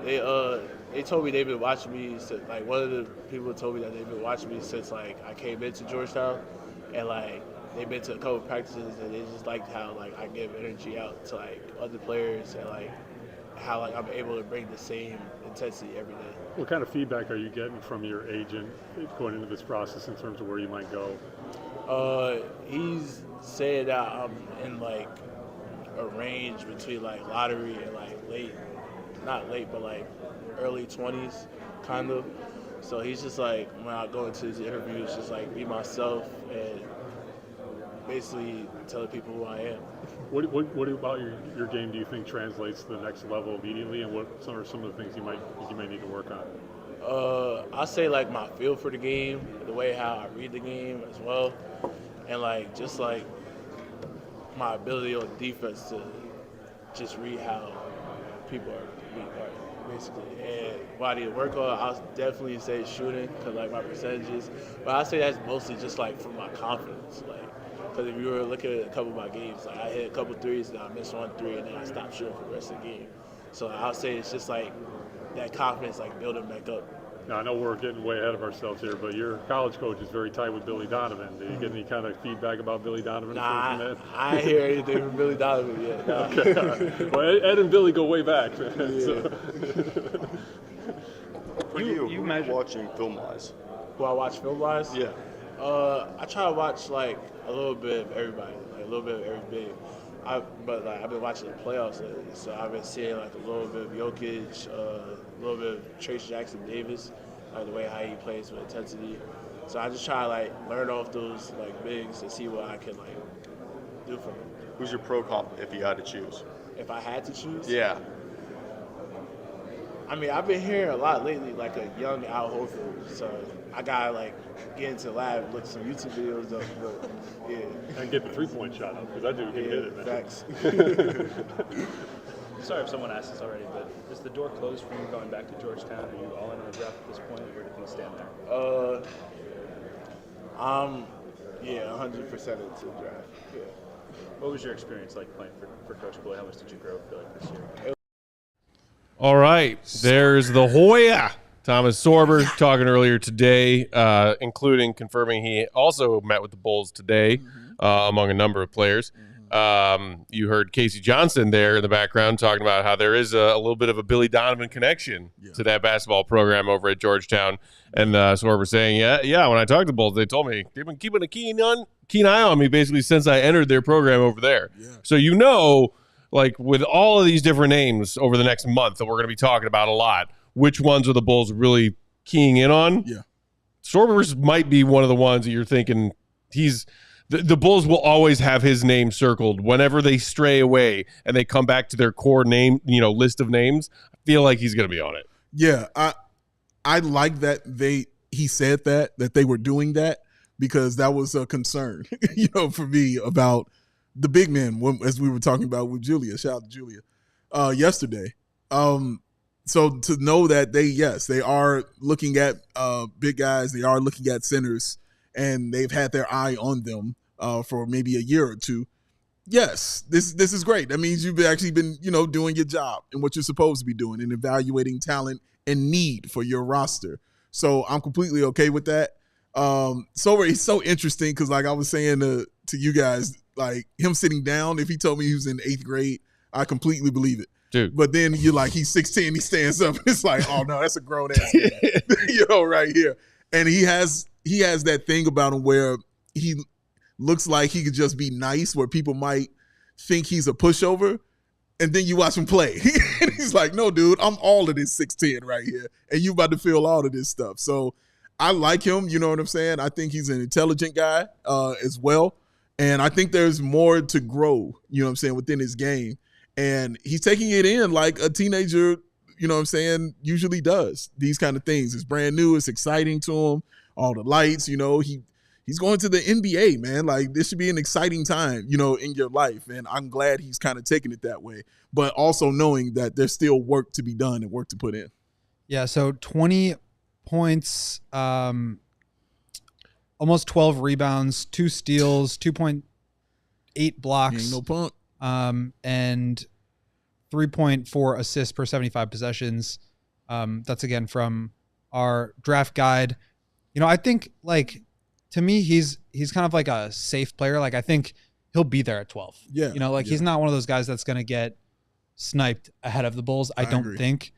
They told me they've been watching me. Like one of the people told me that they've been watching me since like I came into Georgetown, and like they've been to a couple practices, and they just liked how like I give energy out to like other players, and like how like I'm able to bring the same intensity every day. What kind of feedback are you getting from your agent going into this process in terms of where you might go? He's saying that I'm in like a range between like lottery and like not late, but like early 20s, kind of. So he's just like, when I go into his interviews, just like be myself and basically telling people who I am. What about your game do you think translates to the next level immediately, and what are some of the things you might need to work on? I say like my feel for the game, the way how I read the game as well, and like just like my ability on defense to just read how people are basically. And what I need to work on, I'll definitely say shooting, because like my percentages, but I say that's mostly just like for my confidence, like. Because if you were looking at a couple of my games, like I hit a couple threes, and I missed 1 3, and then I stopped shooting for the rest of the game. So I'll say it's just like that confidence, like building back up. Now I know we're getting way ahead of ourselves here, but your college coach is very tight with Billy Donovan. Did you get any kind of feedback about Billy Donovan? Nah, I ain't hear anything from Billy Donovan yet. Nah. Okay, all right. Well, Ed and Billy go way back, man. Yeah. So. For you watching film-wise? Do I watch film-wise? Yeah. I try to watch like a little bit of everybody, like a little bit of every big. But like I've been watching the playoffs lately, so I've been seeing like a little bit of Jokic, a little bit of Trace Jackson Davis, like the way how he plays with intensity. So I just try to like learn off those like bigs and see what I can like do for them. Who's your pro comp if you had to choose? If I had to choose? Yeah. I mean, I've been hearing a lot lately, like a young Al Horford. So I gotta like get into the lab, look some YouTube videos up, but yeah. And get the 3-point shot up, because that dude can hit it, man. Facts. Sorry if someone asked this already, but is the door closed for you going back to Georgetown? Are you all in on the draft at this point? Where do things stand there? I'm 100% into the draft. Yeah. What was your experience like playing for Coach Boy? How much did you grow, feel like, this year? All right, there's the Hoya. Thomas Sorber talking earlier today, including confirming he also met with the Bulls today, among a number of players. You heard Casey Johnson there in the background talking about how there is a little bit of a Billy Donovan connection to that basketball program over at Georgetown. And Sorber saying, yeah, when I talked to the Bulls, they told me they've been keeping a keen eye on me basically since I entered their program over there. Yeah. So like with all of these different names over the next month that we're going to be talking about a lot, which ones are the Bulls really keying in on? Yeah. Sorber's might be one of the ones that you're thinking the Bulls will always have his name circled whenever they stray away and they come back to their core name, list of names. I feel like he's going to be on it. Yeah. I like that he said that they were doing that, because that was a concern, for me about the big men, as we were talking about with Julia. Shout out to Julia yesterday. So to know that they are looking at big guys, they are looking at centers, and they've had their eye on them for maybe a year or two. Yes, this is great. That means you've actually been, doing your job and what you're supposed to be doing and evaluating talent and need for your roster. So I'm completely okay with that. It's so interesting because, like I was saying to you guys, like him sitting down, if he told me he was in 8th grade, I completely believe it. Dude. But then you're like, he's 16, he stands up. It's like, oh no, that's a grown ass man. Right here. And he has that thing about him where he looks like he could just be nice, where people might think he's a pushover. And then you watch him play. And he's like, no, dude, I'm all of this 6'10" right here. And you about to feel all of this stuff. So I like him, you know what I'm saying? I think he's an intelligent guy as well. And I think there's more to grow, you know what I'm saying, within his game. And he's taking it in like a teenager, you know what I'm saying, usually does. These kind of things. It's brand new. It's exciting to him. All the lights, he's going to the NBA, man. Like, this should be an exciting time, in your life. And I'm glad he's kind of taking it that way. But also knowing that there's still work to be done and work to put in. Yeah, so 20 points, almost 12 rebounds, 2 steals, 2.8 blocks. Ain't no punk. And 3.4 assists per 75 possessions. That's again from our draft guide. I think, like, to me, he's kind of like a safe player. Like, I think he'll be there at 12. Yeah. He's not one of those guys that's going to get sniped ahead of the Bulls. I don't agree. think.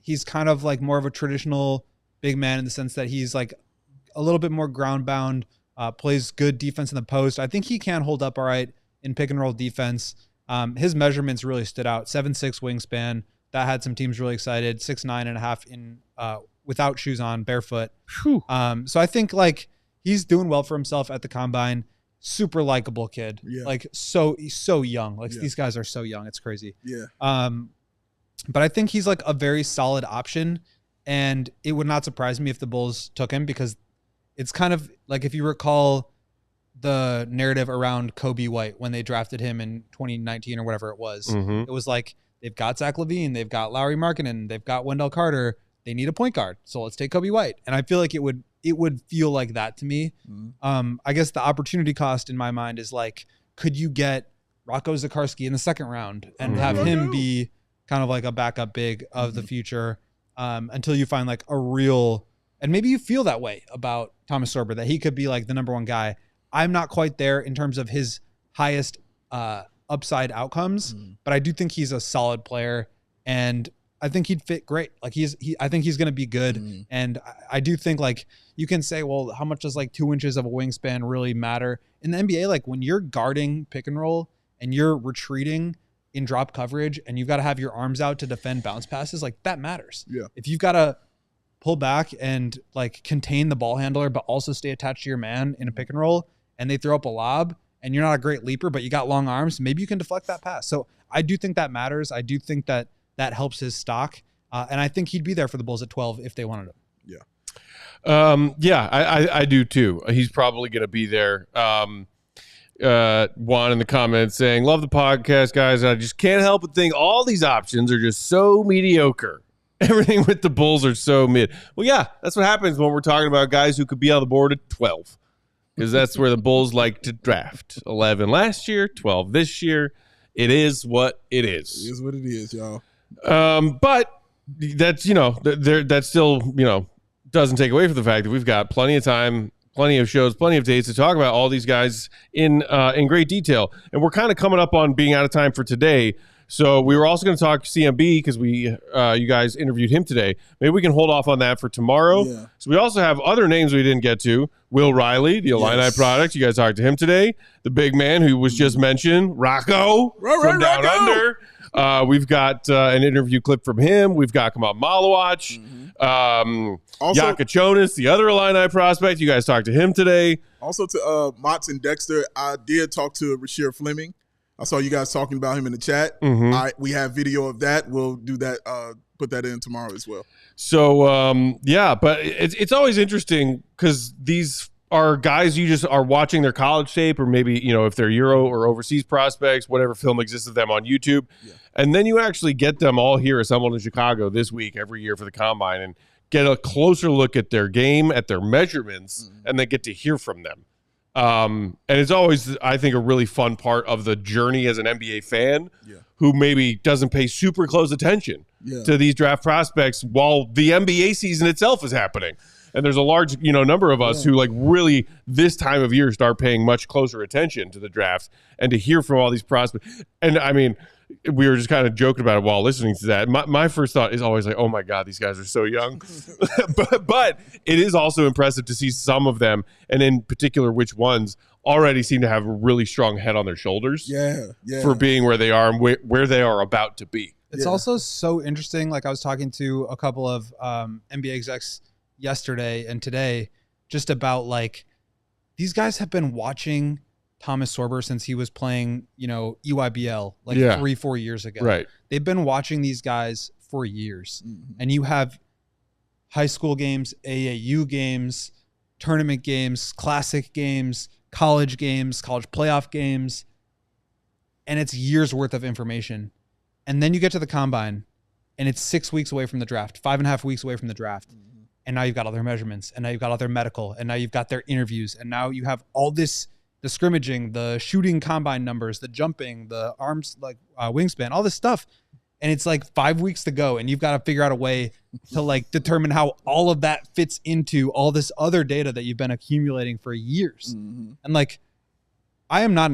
He's kind of like more of a traditional big man in the sense that he's like a little bit more ground bound, plays good defense in the post. I think he can hold up all right in pick and roll defense. His measurements really stood out. 7'6" wingspan. That had some teams really excited. 6'9.5" in without shoes on, barefoot. So I think like he's doing well for himself at the combine. Super likable kid. Yeah. Like he's so young. Like these guys are so young. It's crazy. Yeah. But I think he's like a very solid option, and it would not surprise me if the Bulls took him, because it's kind of like, if you recall the narrative around Kobe White when they drafted him in 2019 or whatever it was, it was like, they've got Zach LaVine, they've got Lauri Markkanen, they've got Wendell Carter, they need a point guard, so let's take Kobe White. And I feel like it would feel like that to me. I guess the opportunity cost in my mind is like, could you get Rocco Zikarsky in the second round and have him be kind of like a backup big of the future until you find like a real, and maybe you feel that way about Thomas Sorber, that he could be like the number one guy. I'm not quite there in terms of his highest upside outcomes, but I do think he's a solid player, and I think he'd fit great. Like I think he's going to be good. And I do think, like, you can say, well, how much does like 2 inches of a wingspan really matter in the NBA? Like, when you're guarding pick and roll and you're retreating in drop coverage and you've got to have your arms out to defend bounce passes, like, that matters. Yeah. If you've got to pull back and like contain the ball handler, but also stay attached to your man in a pick and roll, and they throw up a lob and you're not a great leaper, but you got long arms, maybe you can deflect that pass. So I do think that matters. I do think that helps his stock. And I think he'd be there for the Bulls at 12 if they wanted him. Yeah. I do too. He's probably going to be there. Juan in the comments saying, love the podcast, guys. I just can't help but think all these options are just so mediocre. Everything with the Bulls are so mid. Well, yeah, that's what happens when we're talking about guys who could be on the board at 12, because that's where the Bulls like to draft. 11 last year, 12 this year. It is what it is. It is what it is, y'all. But that's, that still, doesn't take away from the fact that we've got plenty of time plenty of shows, plenty of days to talk about all these guys in great detail. And we're kind of coming up on being out of time for today. So we were also going to talk CMB because you guys interviewed him today. Maybe we can hold off on that for tomorrow. Yeah. So we also have other names we didn't get to. Will Riley, the Illini product. You guys talked to him today. The big man who was just mentioned, Rocco from Down Under. We've got an interview clip from him. We've got Kamal Malawach. Yaka Chonis, the other Illini prospect. You guys talked to him today. Also to Motts and Dexter, I did talk to Rasheer Fleming. I saw you guys talking about him in the chat. We have video of that. We'll do that, put that in tomorrow as well. So, but it's always interesting because these are guys you just are watching their college tape, or maybe, if they're Euro or overseas prospects, whatever film exists of them on YouTube. Yeah. And then you actually get them all here assembled in Chicago this week, every year for the Combine, and get a closer look at their game, at their measurements, and then get to hear from them. And it's always, I think, a really fun part of the journey as an NBA fan who maybe doesn't pay super close attention to these draft prospects while the NBA season itself is happening. And there's a large, number of us who really this time of year start paying much closer attention to the draft and to hear from all these prospects. And I mean, we were just kind of joking about it while listening to that. My first thought is always like, oh my God, these guys are so young. but it is also impressive to see some of them, and in particular which ones already seem to have a really strong head on their shoulders for being where they are and where they are about to be. It's also so interesting. Like, I was talking to a couple of NBA execs yesterday and today just about, like, these guys have been watching Thomas Sorber since he was playing, EYBL 3-4 years ago. Right. They've been watching these guys for years. And you have high school games, AAU games, tournament games, classic games, college playoff games, and it's years worth of information. And then you get to the Combine and it's 6 weeks away from the draft, 5.5 weeks away from the draft. And now you've got all their measurements, and now you've got all their medical, and now you've got their interviews, and now you have all this, the scrimmaging, the shooting combine numbers, the jumping, the arms, wingspan, all this stuff. And it's 5 weeks to go, and you've got to figure out a way to determine how all of that fits into all this other data that you've been accumulating for years. And I am not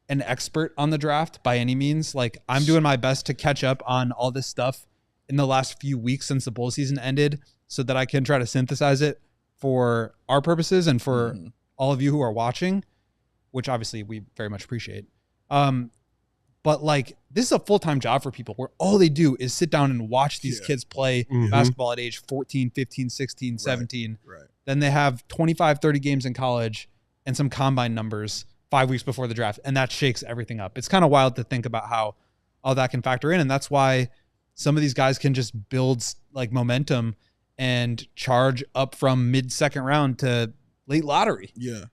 an expert on the draft by any means. I'm doing my best to catch up on all this stuff in the last few weeks since the bowl season ended, so that I can try to synthesize it for our purposes and for all of you who are watching, which obviously we very much appreciate. But this is a full-time job for people where all they do is sit down and watch these kids play basketball at age 14, 15, 16, 17. Right. Then they have 25, 30 games in college and some combine numbers 5 weeks before the draft. And that shakes everything up. It's kind of wild to think about how all that can factor in. And that's why some of these guys can just build momentum and charge up from mid-second round to late lottery. Yeah.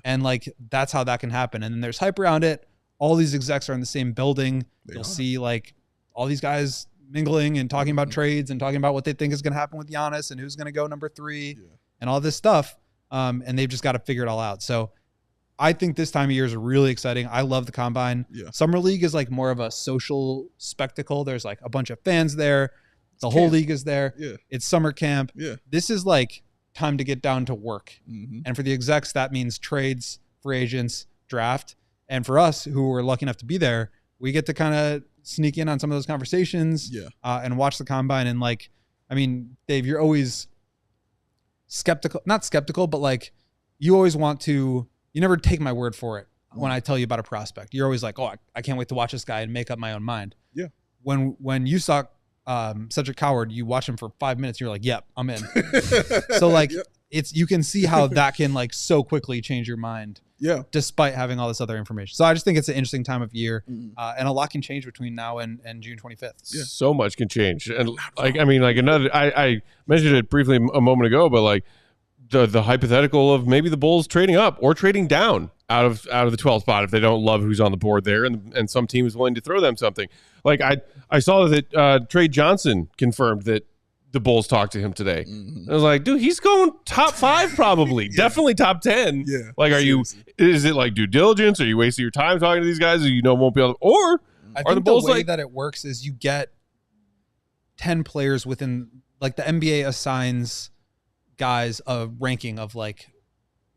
And that's how that can happen. And then there's hype around it. All these execs are in the same building. You'll see all these guys mingling and talking about trades and talking about what they think is going to happen with Giannis and who's going to go number 3 and all this stuff. And they've just got to figure it all out. So I think this time of year is really exciting. I love the Combine. Summer League is more of a social spectacle. There's a bunch of fans there. The whole league is there. It's summer camp. This is time to get down to work. And for the execs, that means trades, free agents, draft. And for us who were lucky enough to be there, we get to kind of sneak in on some of those conversations and watch the Combine. And Dave, you're always not skeptical, but you always want to, you never take my word for it when I tell you about a prospect. You're always oh, I can't wait to watch this guy and make up my own mind. When you saw Cedric Coward, you watch him for 5 minutes, you're yep, I'm in. So it's, you can see how that can so quickly change your mind despite having all this other information. So I just think it's an interesting time of year, and a lot can change between now and June 25th. So much can change. And I mentioned it briefly a moment ago, but the hypothetical of maybe the Bulls trading up or trading down out of the 12th spot if they don't love who's on the board there, and some team is willing to throw them something. I saw that Tre Johnson confirmed that the Bulls talked to him today. I was dude, he's going top 5 probably. Definitely top 10. Is it due diligence? Are you wasting your time talking to these guys who won't be able to, or I are think the Bulls the way that it works is you get 10 players within, the NBA assigns guys a ranking of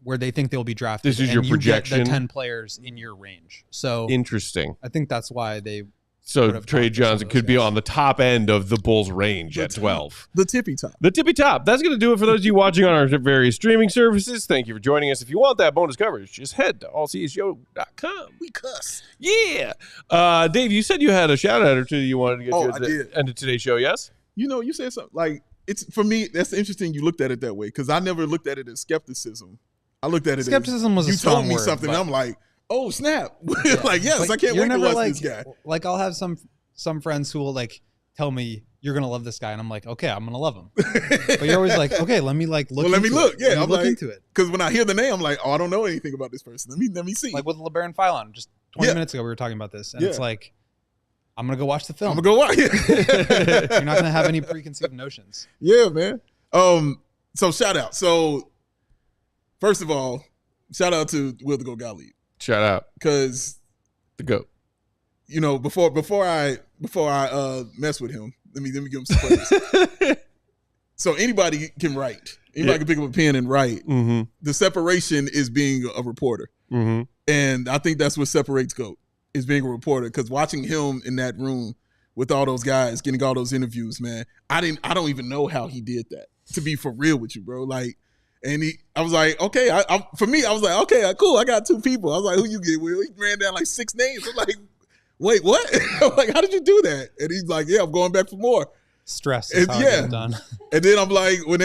where they think they'll be drafted. This is and your you projection? get the 10 players in your range. So interesting. I think that's why they. So Tre Johnson could be on the top end of the Bulls' range at 12. The tippy top. The tippy top. That's going to do it for those of you watching on our various streaming services. Thank you for joining us. If you want that bonus coverage, just head to allchgo.com. We cuss. Yeah. Dave, you said you had a shout out or two you wanted to get to at the end of today's show, yes? You know, you said something like, it's for me, that's interesting you looked at it that way because I never looked at it as skepticism. I looked at it skepticism as was a you strong told me word, something. but- I'm like, oh, snap. Like, yes, But I can't you're wait to never watch this guy. Like I'll have some friends who will like tell me you're gonna love this guy, and I'm like, okay, I'm gonna love him. But you're always like, okay, let me like look. Well, let me into look. it. Yeah, Let me I'm look like, into it. because when I hear the name, I'm like, oh, I don't know anything about this person. Let me see. Like with LeBaron Philon, just 20 minutes ago we were talking about this, and it's like, I'm gonna go watch the film. I'm gonna go watch. You're not gonna have any preconceived notions. Yeah, man. So shout out. So first of all, shout out to Will the Go Gottlieb. Shout out. Because the GOAT. You know, before I mess with him, let me give him some praise. So anybody can write. Anybody can pick up a pen and write. Mm-hmm. The separation is being a reporter. Mm-hmm. And I think that's what separates GOAT, is being a reporter. Because watching him in that room with all those guys, getting all those interviews, man, I don't even know how he did that. To be for real with you, bro. Like, and I was like, okay, for me, I was like, okay, cool. I got two people. I was like, who you get, Will? He ran down like 6 names. I'm like, wait, what? I'm like, how did you do that? And he's like, yeah, I'm going back for more. Stress is how I get it done. And then I'm like, when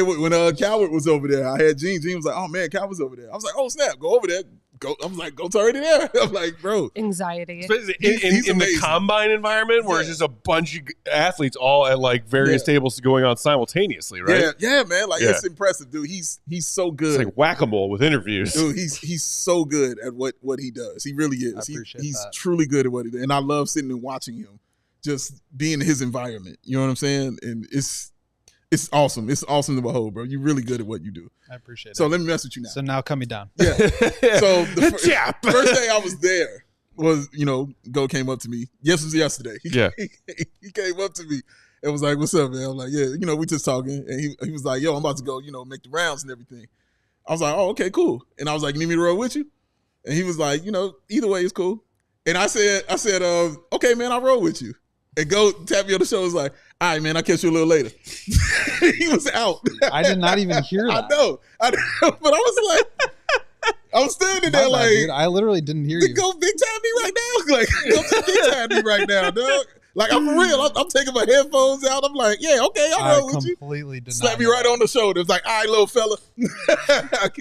Coward was over there, I had Gene. Gene was like, oh man, Coward's over there. I was like, oh snap, go over there. Go. I was like, go to already there. I'm like, bro. Anxiety. Especially in the combine environment where it's just a bunch of athletes all at like various tables going on simultaneously, right? Yeah, man. Like it's impressive, dude. He's so good. It's like whack-a-mole with interviews. Dude, he's so good at what he does. He really is. He's that. truly good at what he does. And I love sitting and watching him, just being in his environment. You know what I'm saying? And it's awesome. It's awesome to behold, bro. You're really good at what you do. I appreciate it. So let me mess with you now. So now cut me down. Yeah. So the first day I was there was, Go came up to me. Yes, it was yesterday. He came up to me and was like, what's up, man? I'm like, yeah, we just talking. And he was like, yo, I'm about to go, make the rounds and everything. I was like, oh, okay, cool. And I was like, you need me to roll with you? And he was like, either way is cool. And I said, okay, man, I'll roll with you. And Go tapped me on the shoulder, was like, all right, man, I'll catch you a little later. He was out. I did not even hear that. I know. But I was like, I was standing there like, dude, I literally didn't hear you. Go big time me right now. Like, go big time me right now, dog. Like, I'm for real. I'm taking my headphones out. I'm like, yeah, okay, I'll roll with you. Completely did Slap me right on the shoulder. It's like, all right, little fella.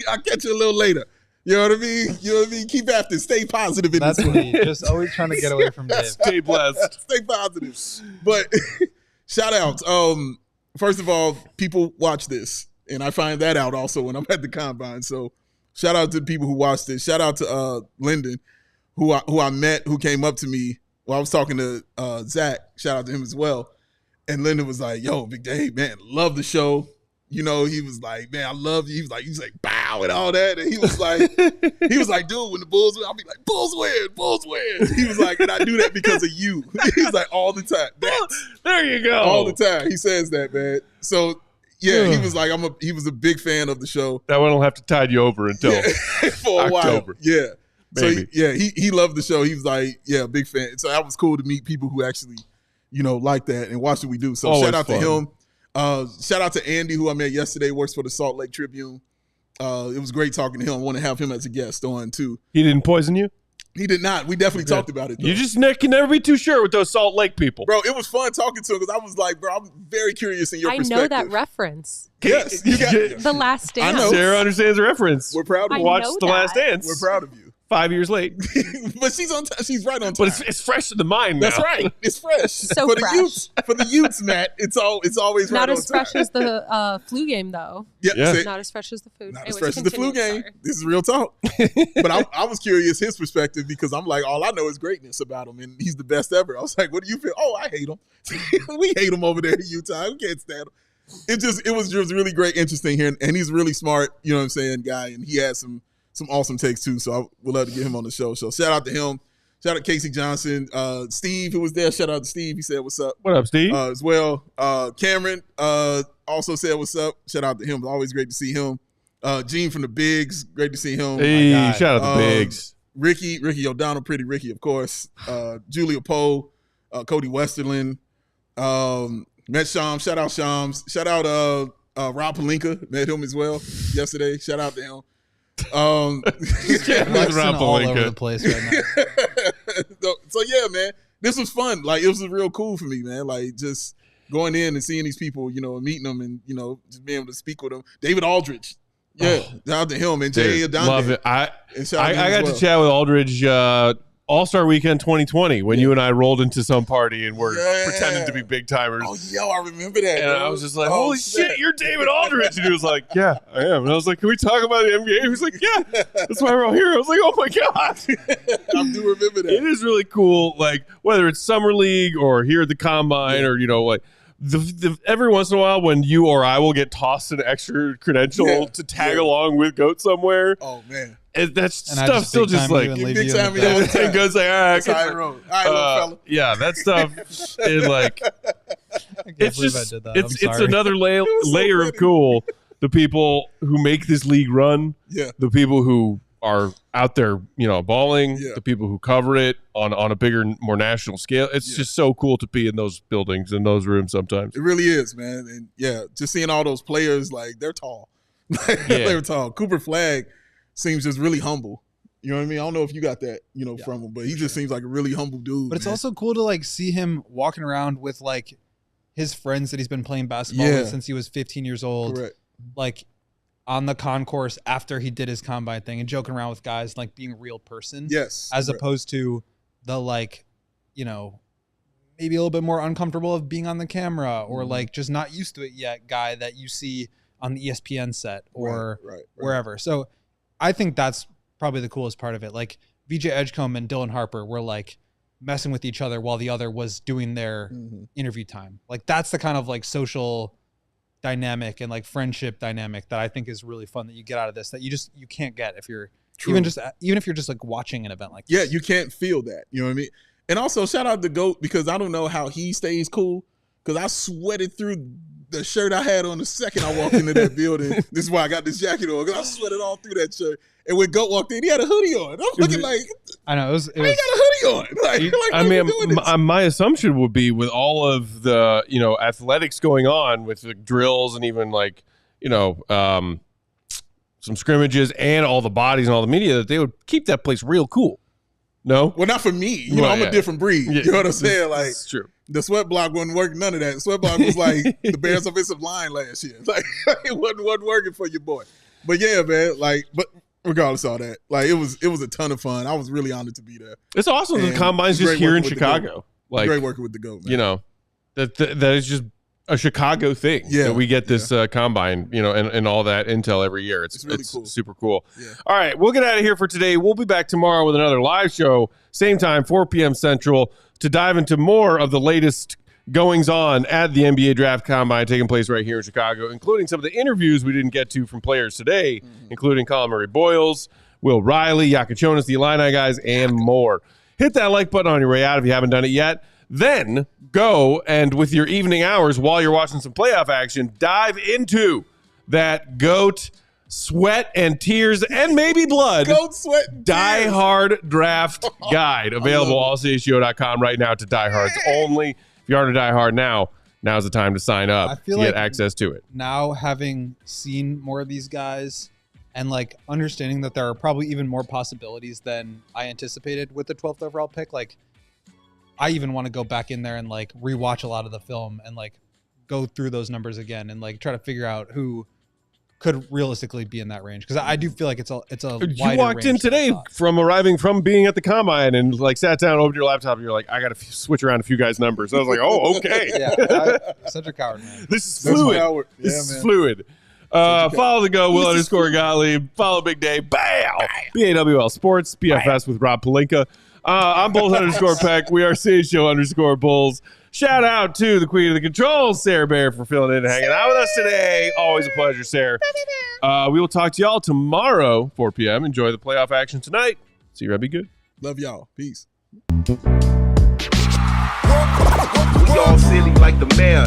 I'll catch you a little later. You know what I mean? Keep after it. Stay positive in That's this me. Just always trying to get away from Dave. Stay blessed. Stay positive. But shout out. First of all, people watch this. And I find that out also when I'm at the combine. So shout out to the people who watched this. Shout out to Lyndon, who I met, who came up to me while I was talking to Zach. Shout out to him as well. And Lyndon was like, yo, Big Dave, man, love the show. He was like, man, I love you. He was like, bow and all that. And he was like, dude, when the Bulls win, I'll be like, Bulls win. He was like, and I do that because of you. He was like, all the time. There you go. All the time. He says that, man. So yeah, he was like, he was a big fan of the show. That one will have to tide you over until for a October. while. Yeah. Maybe. So he loved the show. He was like, yeah, big fan. So that was cool to meet people who actually, like that and watch what we do. So Always shout out fun. to him. Shout out to Andy, who I met yesterday, works for the Salt Lake Tribune. It was great talking to him. I want to have him as a guest on too. He didn't poison you? He did not. We definitely talked about it, though. You just can never be too sure with those Salt Lake people. Bro, it was fun talking to him because I was like, bro, I'm very curious in your I perspective. know that reference. Yes. You got The Last Dance. I know. Sarah understands the reference. We're proud of I you. Watch know The Last that. Dance. We're proud of you. 5 years late. But she's on time. She's right on time. But it's fresh in the mind now. That's right. It's fresh. So for fresh. the youths. For the youths, Matt, it's always right Not on as time. fresh as the flu game, though. Yeah. See, Not as fresh as the food. not Anyways, as fresh as the flu continue. game. Sorry. This is real talk. But I was curious his perspective because I'm like, all I know is greatness about him, and he's the best ever. I was like, what do you feel? Oh, I hate him. We hate him over there in Utah. We can't stand him. It was just really great, interesting here, and he's really smart. You know what I'm saying, guy, and he has some awesome takes too. So I would love to get him on the show. So shout out to him. Shout out to Casey Johnson, Steve who was there. Shout out to Steve. He said what's up. What up, Steve? As well. Cameron also said what's up. Shout out to him. It's always great to see him. Gene from the Bigs, great to see him. Hey, shout out the Bigs. Ricky O'Donnell, pretty Ricky, of course. Julia Poe, Cody Westerland, met Shams. Shout out Shams. Shout out Rob Pelinka. Met him as well yesterday. Shout out to him. Rob all over the place right now. So yeah, man, this was fun. Like, it was real cool for me, man. Like, just going in and seeing these people, you know, and meeting them, and, you know, just being able to speak with them. David Aldridge. Yeah, shout out to him and Jay Adonde. Love it. I got to chat with Aldridge All-Star Weekend 2020 when you and I rolled into some party and were pretending to be big timers. Oh, yo, I remember that. And I was just like, holy shit, you're David Aldridge. And he was like, yeah, I am. And I was like, can we talk about the NBA? He was like, yeah, that's why we're all here. I was like, oh my God. I do remember that. It is really cool. Like, whether it's Summer League or here at the Combine or, you know, like, every once in a while when you or I will get tossed an extra credential to tag along with GOAT somewhere. Oh, man. That stuff still just like big time. It goes like, all right, I wrote. All right, little fella. Yeah, that stuff is like, it's just it's another layer of cool. The people who make this league run, the people who are out there, you know, balling, the people who cover it on a bigger, more national scale. It's just so cool to be in those buildings, in those rooms sometimes. It really is, man. And just seeing all those players, like, they're tall. They're tall. Cooper Flagg seems just really humble. You know what I mean? I don't know if you got that, you know, from him, but he just seems like a really humble dude. But it's also cool to, like, see him walking around with, like, his friends that he's been playing basketball with since he was 15 years old. Correct. Like, on the concourse after he did his Combine thing and joking around with guys, like, being a real person. Yes. As opposed to the, like, you know, maybe a little bit more uncomfortable of being on the camera or, like, just not used to it yet guy that you see on the ESPN set or wherever. So I think that's probably the coolest part of it. Like, VJ Edgecombe and Dylan Harper were, like, messing with each other while the other was doing their interview time. Like, that's the kind of, like, social dynamic and, like, friendship dynamic that I think is really fun that you get out of this, that you can't get if you're even if you're just like watching an event like this. Yeah, you can't feel that. You know what I mean? And also shout out to GOAT, because I don't know how he stays cool, because I sweated through the shirt I had on the second I walked into that building. This is why I got this jacket on, because I sweated all through that shirt. And when GOAT walked in, he had a hoodie on. I'm looking like, I know, he got a hoodie on. I mean, my assumption would be with all of the, you know, athletics going on with the drills and even, like, you know, some scrimmages and all the bodies and all the media, that they would keep that place real cool. No? Well, not for me. You know, I'm a different breed. Yeah, you know what I'm saying? Like, it's true. The sweat block wasn't working, none of that. Sweat block was like the Bears offensive line last year. Like, it wasn't working for your boy. But yeah, man, like, but regardless of all that, like, it was a ton of fun. I was really honored to be there. It's awesome. The Combine's just here in Chicago. Like, great working with the GOAT, man. You know, that is just a Chicago thing. Yeah, that we get this Combine, you know, and all that intel every year. It's really cool. Super cool. Yeah. All right, we'll get out of here for today. We'll be back tomorrow with another live show, same time, 4 p.m. Central, to dive into more of the latest goings on at the NBA Draft Combine taking place right here in Chicago, including some of the interviews we didn't get to from players today, including Collin Murray-Boyles, Will Riley, Yakachonis, the Illini guys, and more. Hit that like button on your way out if you haven't done it yet. Then go and, with your evening hours while you're watching some playoff action, dive into that GOAT sweat and tears and maybe blood GOAT sweat Die Hard draft guide, available at allchgo.com right now to diehards only. If you aren't a Die Hard now's the time to sign up to get access to it. Now, having seen more of these guys and, like, understanding that there are probably even more possibilities than I anticipated with the 12th overall pick, like, I even want to go back in there and, like, rewatch a lot of the film and, like, go through those numbers again and, like, try to figure out who could realistically be in that range, because I do feel like it's a you walked in today from being at the Combine and, like, sat down, opened your laptop, and you're like, I got to switch around a few guys' numbers. I was like, oh, okay. Cedric Coward, man. This is fluid. This is fluid. Follow the Go, Will _Gottlieb. Follow Big Day. Bow. BAWL Sports. BFS with Rob Pelinka. I'm Bulls _Peck. We are CHGO _Bulls. Shout out to the Queen of the Controls, Sarah Bear, for filling in and hanging out with us today. Always a pleasure, Sarah. We will talk to y'all tomorrow, 4 p.m. Enjoy the playoff action tonight. See you, be good. Love y'all. Peace. We all silly like the mayor.